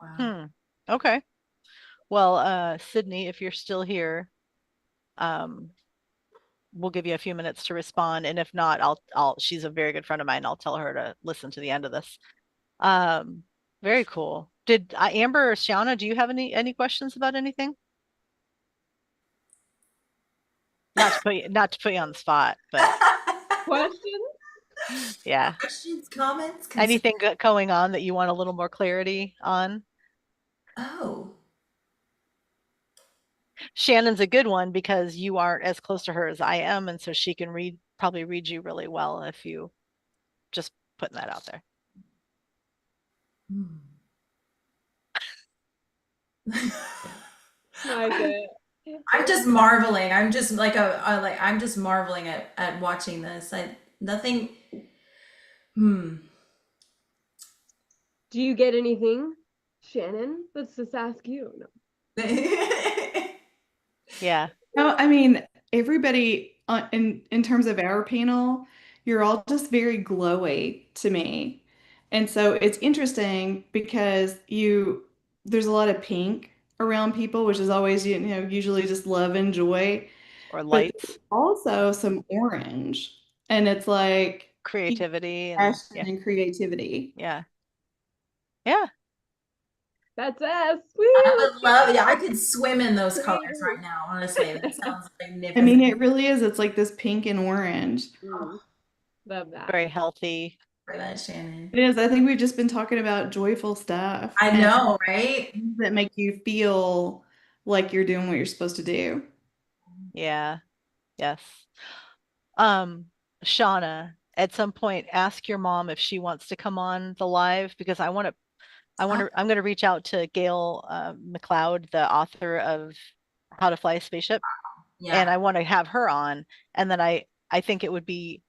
Wow. Hmm. Okay. Well, Sydney, if you're still here, um, we'll give you a few minutes to respond. And if not, she's a very good friend of mine. I'll tell her to listen to the end of this. Um, Very cool. Did Amber or Shiana, do you have any questions about anything? Not to put you on the spot, but Questions? yeah. Questions, comments, concerns? Anything going on that you want a little more clarity on? Oh. Shannon's a good one because you aren't as close to her as I am, and so she can probably read you really well if you just putting that out there. Hmm. My God. I'm just marveling. I'm just like I'm just marveling at watching this. I nothing. Hmm. Do you get anything, Shannon? Let's just ask you. No. Yeah. No, I mean, everybody in terms of our panel, you're all just very glowy to me. And so it's interesting because there's a lot of pink around people, which is always, usually just love and joy, Or but there's lights, also some orange. And it's like creativity, and passion yeah, and creativity. yeah, yeah. That's us. I Woo! would love, yeah, I could swim in those colors Creative. right now, honestly. That sounds I magnificent. mean, it really is. It's like this pink and orange. Mm, love that. Very healthy. For that, Shannon. It is. I think we've just been talking about joyful stuff I and know, right? things that make you feel like you're doing what you're supposed to do. Yeah, yes. Um, Shauna, at some point, ask your mom if she wants to come on the live because Oh, I'm going to reach out to Gail McLeod, the author of How to Fly a Spaceship, and yeah. I want to have her on. And then I think it would be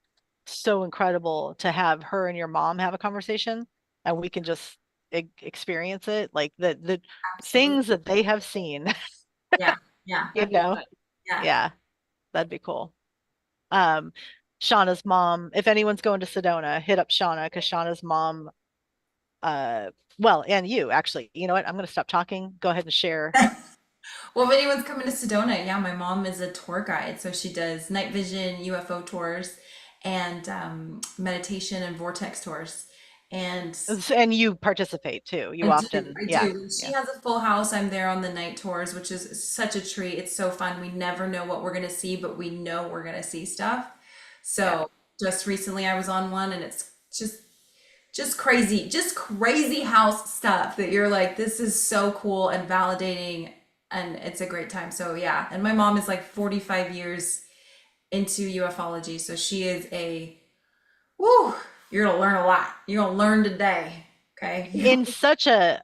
so incredible to have her and your mom have a conversation, and we can just experience it, like the Absolutely. things that they have seen, Yeah. Yeah. you That'd be know? fun. Yeah. Yeah, that'd be cool. Um, Shauna's mom, if anyone's going to Sedona, hit up Shauna because Shauna's mom, well, and you actually, you know what? I'm going to stop talking. Go ahead and share. Well, if anyone's coming to Sedona, yeah, my mom is a tour guide. So she does night vision, UFO tours, and meditation and vortex tours. And And you participate too. You I do, often, I yeah, do. When she yeah, has a full house, I'm there on the night tours, which is such a treat. It's so fun. We never know what we're gonna see, but we know we're gonna see stuff. yeah, So just recently I was on one and it's just crazy house stuff that you're like, this is so cool and validating and it's a great time. So yeah, and my mom is like 45 years into ufology, so she is a woo, you're gonna learn a lot. You're gonna learn today. Okay. in such a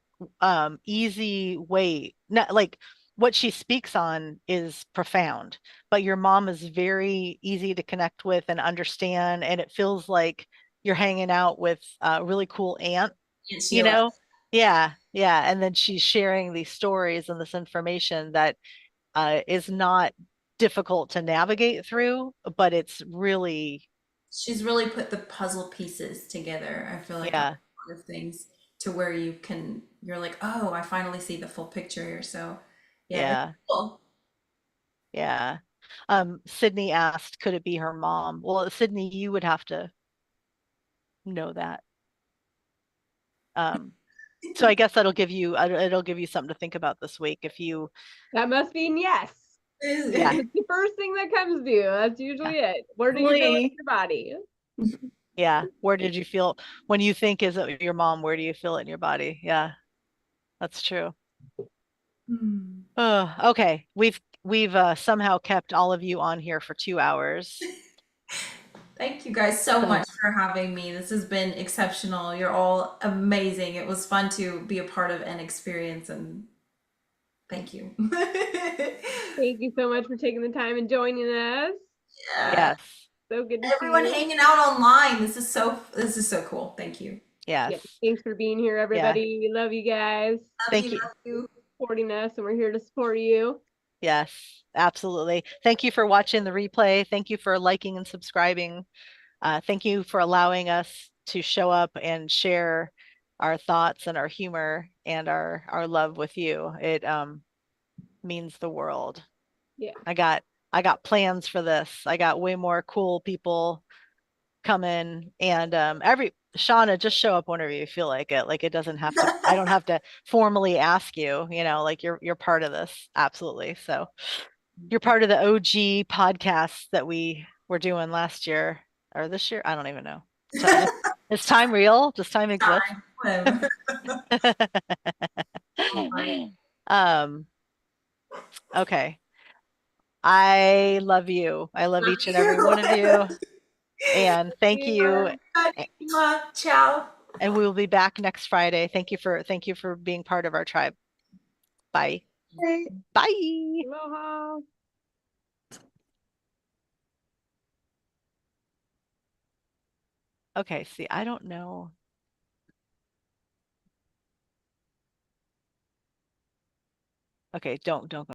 easy way. Not like what she speaks on is profound, but your mom is very easy to connect with and understand, and it feels like you're hanging out with a really cool aunt, Aunt you Sheila. know? Yeah, yeah. And then she's sharing these stories and this information that is not difficult to navigate through, but it's really, She's really put the puzzle pieces together, I feel like, of yeah, a lot of things to where you're like, oh, I finally see the full picture here. So, yeah, it's yeah, cool. yeah. Sydney asked, could it be her mom? Well, Sydney, you would have to know that. Um, so I guess it'll give you something to think about this week if you, That must mean yes. yeah, It's the first thing that comes to you. That's yeah, usually it. Where do you feel it in Lee, your body? yeah. Where did you feel when you think is it your mom? Where do you feel it in your body? Yeah, that's true. Hmm. Oh, okay. We've somehow kept all of you on here for 2 hours. Thank you guys so So much for having me. This has been exceptional. You're all amazing. It was fun to be a part of an experience, and thank you. Thank you so much for taking the time and joining us. Yeah. yes, So good to see Everyone you. hanging out online. This is so cool. Thank you. yes, Yeah, thanks for being here, yeah. everybody. We love you guys. Love Thank you, you. love you. Supporting us, and we're here to support you. Yes, absolutely. Thank you for watching the replay. Thank you for liking and subscribing. Thank you for allowing us to show up and share our thoughts and our humor and our love with you. It means the world. Yeah. I got plans for this. I got way more cool people coming, and every Shauna, just show up whenever you feel like it. Like it doesn't have to, I don't have to formally ask you, like you're part of this. Absolutely. So you're part of the OG podcasts that we were doing last year or this year. I don't even know. Is time real? Does time exist? Fine, whatever. Um, okay. I love you. I love Love each and every one of you. you. And thank you. Ciao. And we will be back next Friday. Thank you for being part of our tribe. Bye. Bye. Aloha. Okay, see, I don't know. Okay, don't go.